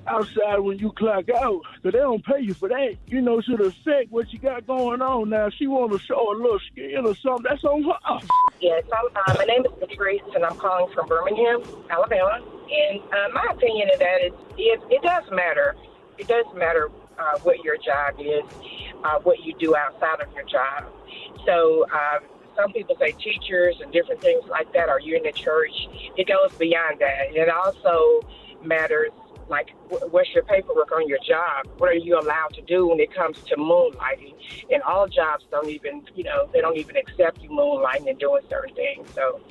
outside when you clock out, because they don't pay you for that. You know, should affect what you got going on. Now, if she want to show a little skin or something, that's on her. Yes, my name is Patrice, and I'm calling from Birmingham, Alabama. And my opinion of that is it does matter. It does matter what your job is, what you do outside of your job. So some people say teachers and different things like that, or you're in the church. It goes beyond that. It also matters, like, what's your paperwork on your job? What are you allowed to do when it comes to moonlighting? And all jobs don't even, they don't even accept you moonlighting and doing certain things. So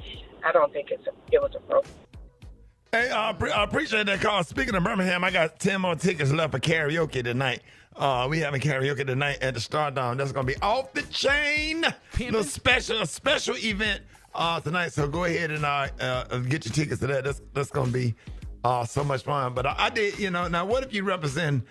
I don't think it was appropriate. Hey, I appreciate that call. Speaking of Birmingham, I got 10 more tickets left for karaoke tonight. We having karaoke tonight at the Stardome. That's going to be off the chain. Little special event tonight. So go ahead and get your tickets to that. That's going to be so much fun. But I did, now what if you represent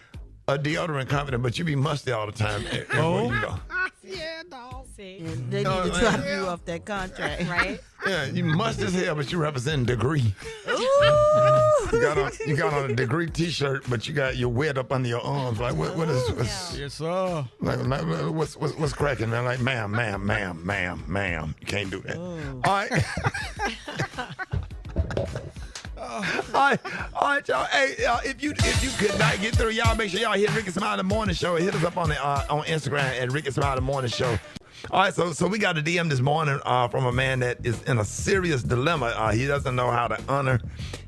a deodorant company, but you be musty all the time everywhere you go? Yeah, dog. See, they need to drop you off that contract, right? Yeah, you must as hell, but you represent Degree. Ooh. You got on a Degree T-shirt, but you're wet up under your arms. Like what is? Yes, sir. Like what's cracking, man? Like ma'am, you can't do that. Ooh. All right. All right, y'all. Hey, if you could not get through, y'all make sure y'all hit Rickey Smiley Morning Show. Hit us up on Instagram at Rickey Smiley Morning Show. All right, so we got a DM this morning from a man that is in a serious dilemma. He doesn't know how to honor,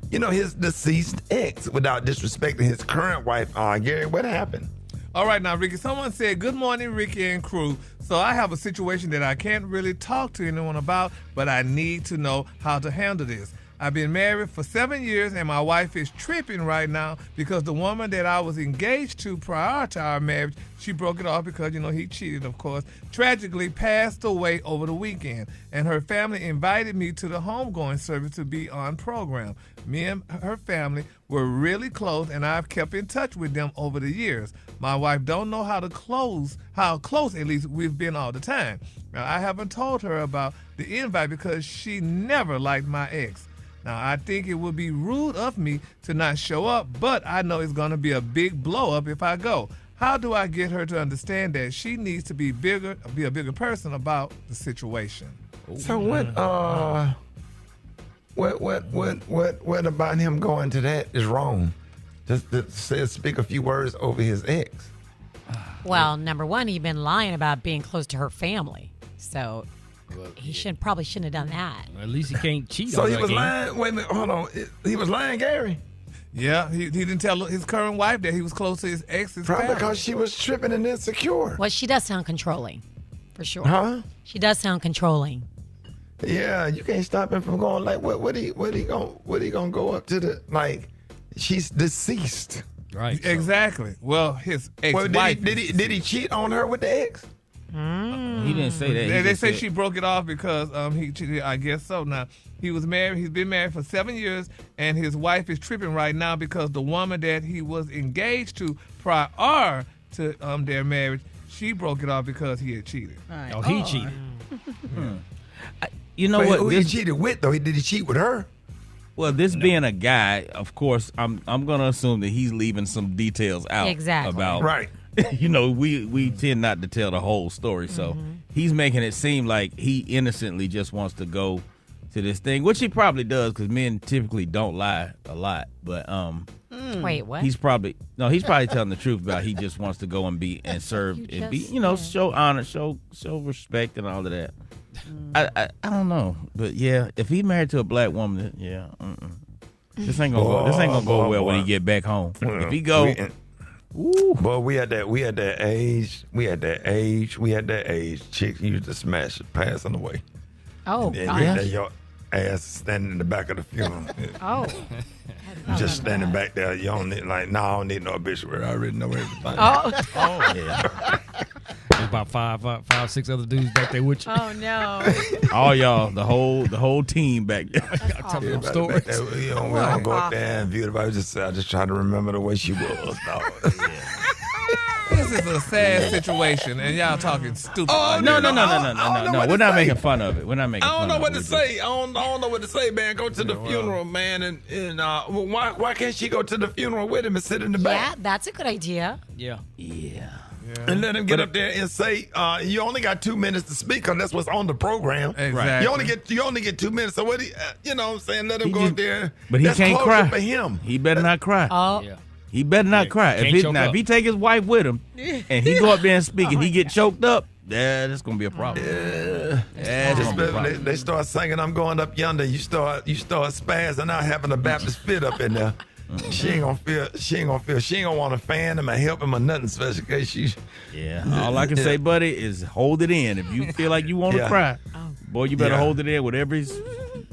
his deceased ex without disrespecting his current wife. Gary, what happened? All right, now, Rickey, someone said, good morning, Rickey and crew. So I have a situation that I can't really talk to anyone about, but I need to know how to handle this. I've been married for 7 years, and my wife is tripping right now because the woman that I was engaged to prior to our marriage, she broke it off because, he cheated, of course, tragically passed away over the weekend. And her family invited me to the homegoing service to be on program. Me and her family were really close, and I've kept in touch with them over the years. My wife don't know how close at least we've been all the time. Now, I haven't told her about the invite because she never liked my ex. Now, I think it would be rude of me to not show up, but I know it's going to be a big blow up if I go. How do I get her to understand that she needs to be a bigger person about the situation? So what about him going to that is wrong? Just to speak a few words over his ex. Well, number one, he'd been lying about being close to her family, so he probably shouldn't have done that. At least he can't cheat. So he was lying. Wait a minute, hold on. He was lying, Gary. Yeah, he didn't tell his current wife that he was close to his ex's Probably family. because she was tripping and insecure. Well, she does sound controlling, for sure. Huh? She does sound controlling. Yeah, you can't stop him from going like, what he gonna go up to the, like, she's deceased. Right. Exactly. Well, his ex-wife. Did he cheat on her with the ex? He didn't say that. They say she broke it off because he cheated. I guess so. Now, he was married. He's been married for 7 years, and his wife is tripping right now because the woman that he was engaged to prior to their marriage, she broke it off because he had cheated. Right. Oh, he cheated. You know Wait, what? who he cheated with, though? Did he cheat with her? Well, this being a guy, of course, I'm going to assume that he's leaving some details out. Exactly. About, right. We tend not to tell the whole story. So he's making it seem like he innocently just wants to go to this thing, which he probably does because men typically don't lie a lot. But Wait, what? he's probably telling the truth about he just wants to go and be and serve and be, show honor, show respect and all of that. I don't know, but yeah, if he married to a black woman, yeah, this ain't gonna go well when he get back home. If he go. But we had that age. Chicks used to smash it, passing away. Oh, and gosh. your ass standing in the back of the funeral. Oh. You just standing back there. You don't need, I don't need no obituary. I already know everything. Oh. Yeah. There's about five, six other dudes back there with you. Oh, no. All y'all, the whole team back there. Tell them stories. We don't go up there and view the body. I just try to remember the way she was. Dog. this is a sad situation, and y'all talking stupid. Oh, No. We're not making fun of it. We're not making I fun don't know of what it. to say. I don't know what to say, man. Go to the funeral, man, and why can't she go to the funeral with him and sit in the Yeah, back? that's a good idea. Yeah. And let him get up there and say, you only got 2 minutes to speak, because that's what's on the program. Exactly. You only get 2 minutes. So what? You know what I'm saying? Let him go up there. But he That's can't closer cry. for him. He better not cry. Oh. Yeah. He better not cry. If he take his wife with him and he go up there and speak and he get choked up, that's gonna be a problem. That's gonna be a problem. They start singing, "I'm going up yonder." You start spazzing out, having a Baptist fit up in there. She ain't gonna want to fan him or help him or nothing, especially because she. Yeah. All I can say, buddy, is hold it in. If you feel like you want to cry, boy, you better hold it in with every.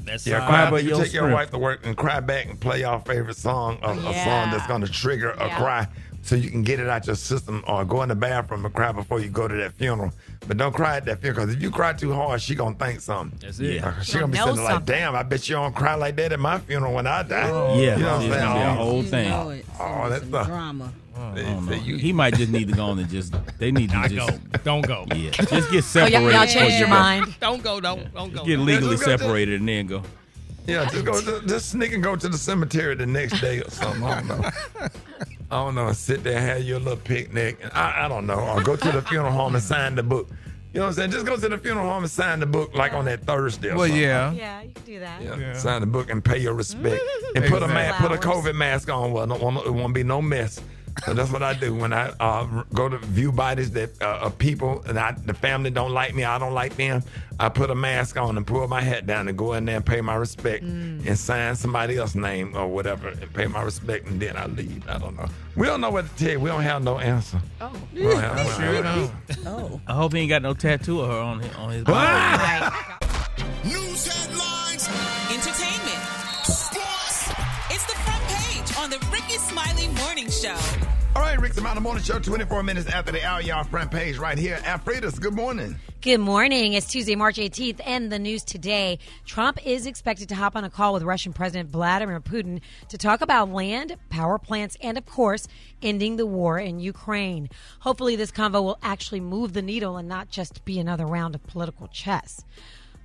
Cry, but you take your wife to work and cry back and play your favorite song, a song that's going to trigger a cry, so you can get it out your system, or go in the bathroom and cry before you go to that funeral. But don't cry at that funeral, because if you cry too hard, she going to think something. That's it. She going to be sitting there like, damn, I bet you don't cry like that at my funeral when I die. Yeah, you know what I'm it's saying? gonna be a whole thing. Oh, that's the drama. He might just need to go on and they need to Don't go. Yeah, just get separated. Y'all changed your mind. Don't go. Don't go. Get legally separated and then go. Yeah, just sneak and go to the cemetery the next day or something. I don't know. Sit there, have your little picnic. I don't know. Or go to the funeral home and sign the book. You know what I'm saying? Just go to the funeral home and sign the book like on that Thursday or something. Yeah, you can do that. Yeah. Sign the book and pay your respect. And put a COVID mask on. Well, it won't be no mess. So that's what I do when I go to view bodies that people and the family don't like me, I don't like them. I put a mask on and pull my hat down and go in there and pay my respect and sign somebody else's name or whatever and pay my respect, and then I leave. I don't know. We don't know what to tell you. We don't have no answer. Oh, we don't have no answer. Oh, I hope he ain't got no tattoo of her on his body. News headlines, entertainment, sports. It's the front page on the Rickey Smiley Morning Show. All right, Rickey Smiley Morning Show, 24 minutes after the hour, y'all front page right here. Alfredas, good morning. Good morning. It's Tuesday, March 18th, and the news today. Trump is expected to hop on a call with Russian President Vladimir Putin to talk about land, power plants, and, of course, ending the war in Ukraine. Hopefully this convo will actually move the needle and not just be another round of political chess.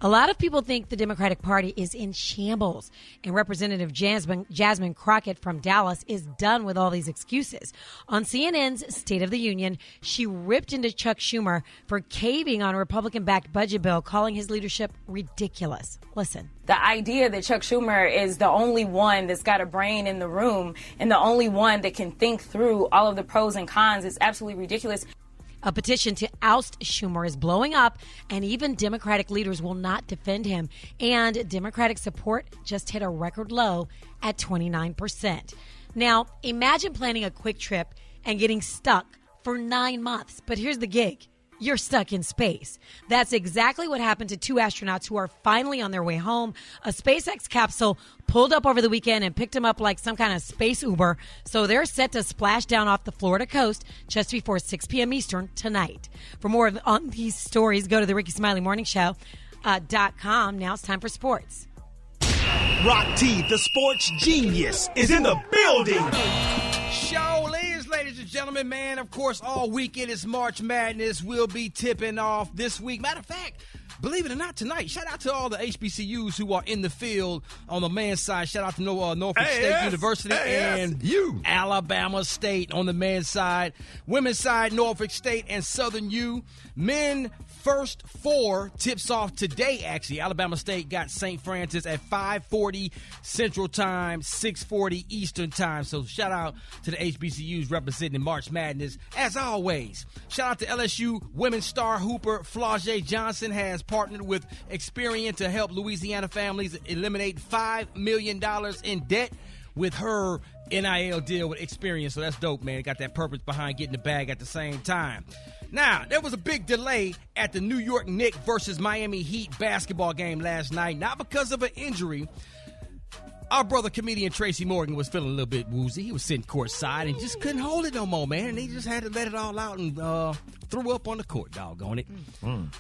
A lot of people think the Democratic Party is in shambles, and Representative Jasmine Crockett from Dallas is done with all these excuses. On CNN's State of the Union, she ripped into Chuck Schumer for caving on a Republican-backed budget bill, calling his leadership ridiculous. Listen. The idea that Chuck Schumer is the only one that's got a brain in the room and the only one that can think through all of the pros and cons is absolutely ridiculous. A petition to oust Schumer is blowing up, and even Democratic leaders will not defend him. And Democratic support just hit a record low at 29%. Now, imagine planning a quick trip and getting stuck for 9 months. But here's the gig. You're stuck in space. That's exactly what happened to 2 astronauts who are finally on their way home. A SpaceX capsule pulled up over the weekend and picked them up like some kind of space Uber. So they're set to splash down off the Florida coast just before 6 p.m. Eastern tonight. For more on these stories, go to the Rickey Smiley Morning Show.com. Now it's time for sports. Rock T, the sports genius, is in the building. Ladies and gentlemen, man, of course, all weekend is March Madness. We'll be tipping off this week. Matter of fact, believe it or not, tonight, shout out to all the HBCUs who are in the field on the men's side. Shout out to Norfolk State University and Alabama State on the men's side. Women's side, Norfolk State and Southern U. Men first 4 tips off today, actually. Alabama State got St. Francis at 5:40 Central Time, 6:40 Eastern Time. So shout out to the HBCUs representing March Madness. As always, shout out to LSU women's star hooper Flau'jae Johnson has partnered with Experian to help Louisiana families eliminate $5 million in debt with her NIL deal with Experian. So that's dope, man. Got that purpose behind getting the bag at the same time. Now, there was a big delay at the New York Knicks versus Miami Heat basketball game last night, not because of an injury. Our brother comedian Tracy Morgan was feeling a little bit woozy. He was sitting courtside and just couldn't hold it no more, man. And he just had to let it all out and threw up on the court, doggone it.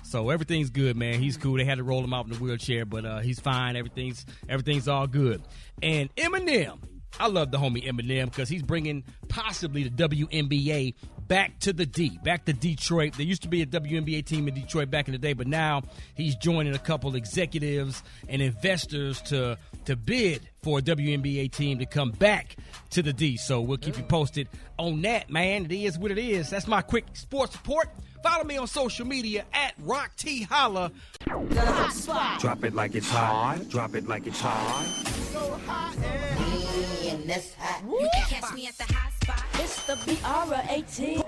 So everything's good, man. He's cool. They had to roll him out in the wheelchair, but he's fine. Everything's all good. And Eminem I love the homie Eminem because he's bringing possibly the WNBA back to the D, back to Detroit. There used to be a WNBA team in Detroit back in the day, but now he's joining a couple executives and investors to bid for a WNBA team to come back to the D. So we'll keep you posted on that, man. It is what it is. That's my quick sports report. Follow me on social media at Rock T Holla. The hot spot. Drop it like it's hot. Drop it like it's hot. So hot and this hot. You can catch me at the hot spot. It's the BR18.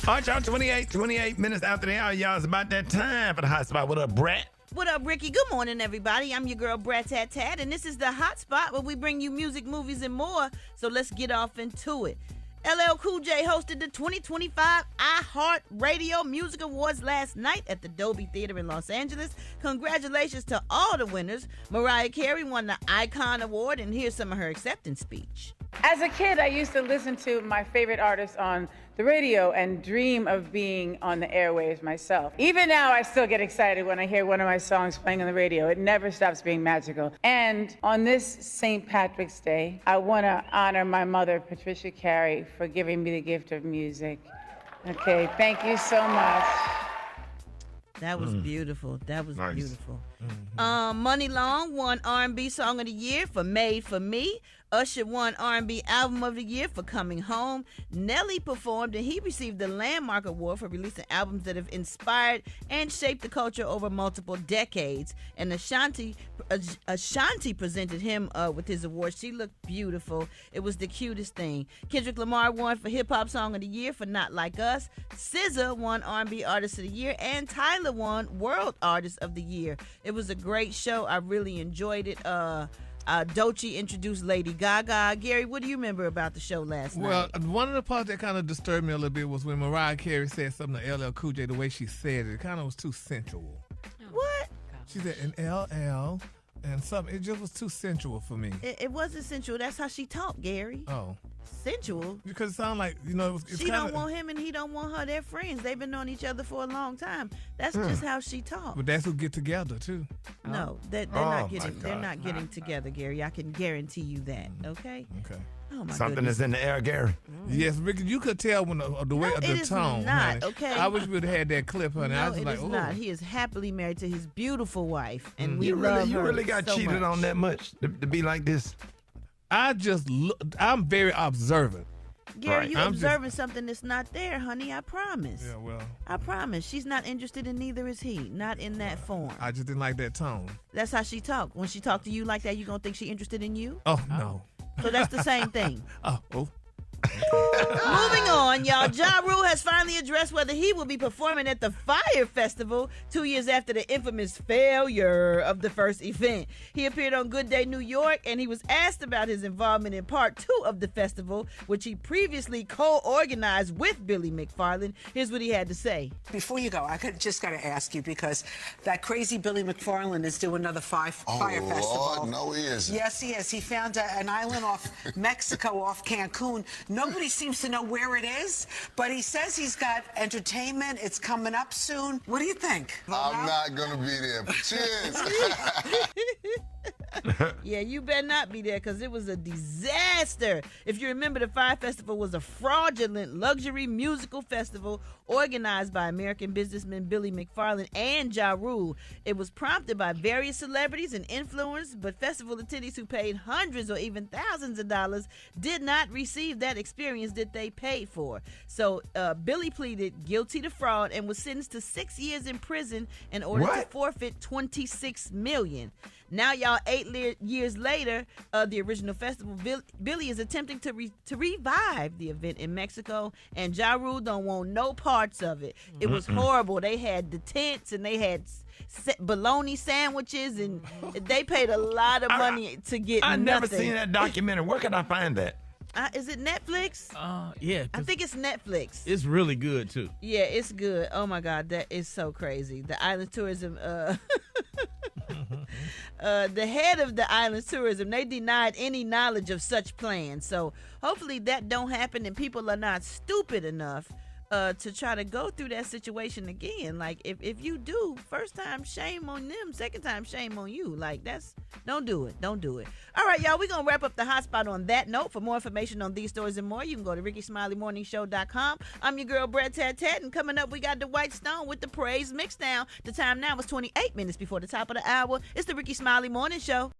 All right, y'all, 28 minutes after the hour, y'all. It's about that time for the hot spot. What up, Brat? What up, Ricky? Good morning, everybody. I'm your girl, Brat Tat Tat, and this is the hot spot where we bring you music, movies, and more. So let's get off into it. LL Cool J hosted the 2025 iHeartRadio Music Awards last night at the Dolby Theater in Los Angeles. Congratulations to all the winners. Mariah Carey won the Icon Award, and here's some of her acceptance speech. As a kid, I used to listen to my favorite artists on the radio and dream of being on the airwaves myself. Even now, I still get excited when I hear one of my songs playing on the radio. It never stops being magical. And on this St. Patrick's Day, I want to honor my mother, Patricia Carey, for giving me the gift of music. Okay, thank you so much. That was beautiful. That was Nice. beautiful. Money Long won R&B Song of the Year for Made for Me. Usher won R&B Album of the Year for Coming Home. Nelly performed, and he received the Landmark Award for releasing albums that have inspired and shaped the culture over multiple decades. And Ashanti presented him with his award. She looked beautiful. It was the cutest thing. Kendrick Lamar won for Hip Hop Song of the Year for Not Like Us. SZA won R&B Artist of the Year, and Tyler won World Artist of the Year. It was a great show. I really enjoyed it. Doechii introduced Lady Gaga. Gary, what do you remember about the show last night? Well, one of the parts that kind of disturbed me a little bit was when Mariah Carey said something to LL Cool J. The way she said it kind of was too sensual. What? She said, "an LL," and something. It just was too sensual for me. It wasn't sensual. That's how she talked, Gary. Oh. Sensual? Because it sounded like, it's she don't want him and he don't want her. They're friends. They've been knowing each other for a long time. That's just how she talks. But that's who get together, too. No, they're not getting. They're not getting together, Gary. I can guarantee you that. Okay. Okay. Oh my Something goodness. is in the air, Gary. Yes, Ricky, you could tell when the way it the is tone. not, honey. okay? I wish we'd have had that clip, honey. I No, was it like, is oh. not. He is happily married to his beautiful wife, and we You love you her really got so cheated much. on that much to be like this? I'm very observant. Gary, Right. you I'm observing something that's not there, honey. I promise. Yeah, well, I promise. She's not interested, and neither is he. Not in that form. I just didn't like that tone. That's how she talk. When she talk to you like that, you gonna think she interested in you? Oh, no. So that's the same thing. Oh. Moving on, y'all. Ja Rule has finally addressed whether he will be performing at the Fire Festival 2 years after the infamous failure of the first event. He appeared on Good Day New York, and he was asked about his involvement in part 2 of the festival, which he previously co-organized with Billy McFarland. Here's what he had to say. Before you go, just got to ask you, because that crazy Billy McFarland is doing another fire festival. Lord, no, he isn't. Yes, he is. He found an island off Mexico, off Cancun. Nobody seems to know where it is, but he says he's got entertainment. It's coming up soon. What do you think? I'm not going to be there. Cheers. Yeah, you better not be there, because it was a disaster. If you remember, the Fire Festival was a fraudulent luxury musical festival organized by American businessman Billy McFarland and Ja Rule. It was prompted by various celebrities and influencers, but festival attendees who paid hundreds or even thousands of dollars did not receive that experience that they paid for. So Billy pleaded guilty to fraud and was sentenced to 6 years in prison in order to forfeit $26 million. Now, y'all, 8 years later, the original festival, Billy is attempting to revive the event in Mexico, and Ja Rule don't want no parts of it. It was horrible. They had the tents, and they had bologna sandwiches, and they paid a lot of money to get I nothing. never seen that documentary. Where can I find that? Is it Netflix? Yeah. I think it's Netflix. It's really good, too. Yeah, it's good. Oh, my God, that is so crazy. The island tourism, the head of the island tourism, they denied any knowledge of such plans. So hopefully that don't happen, and people are not stupid enough to try to go through that situation again. Like, if you do, first time, shame on them. Second time, shame on you. Like, don't do it. Don't do it. All right, y'all, we're going to wrap up the hot spot on that note. For more information on these stories and more, you can go to RickeySmileyMorningShow.com. I'm your girl, Brat, and coming up, we got the White Stone with the Praise Mixdown. The time now is 28 minutes before the top of the hour. It's the Rickey Smiley Morning Show.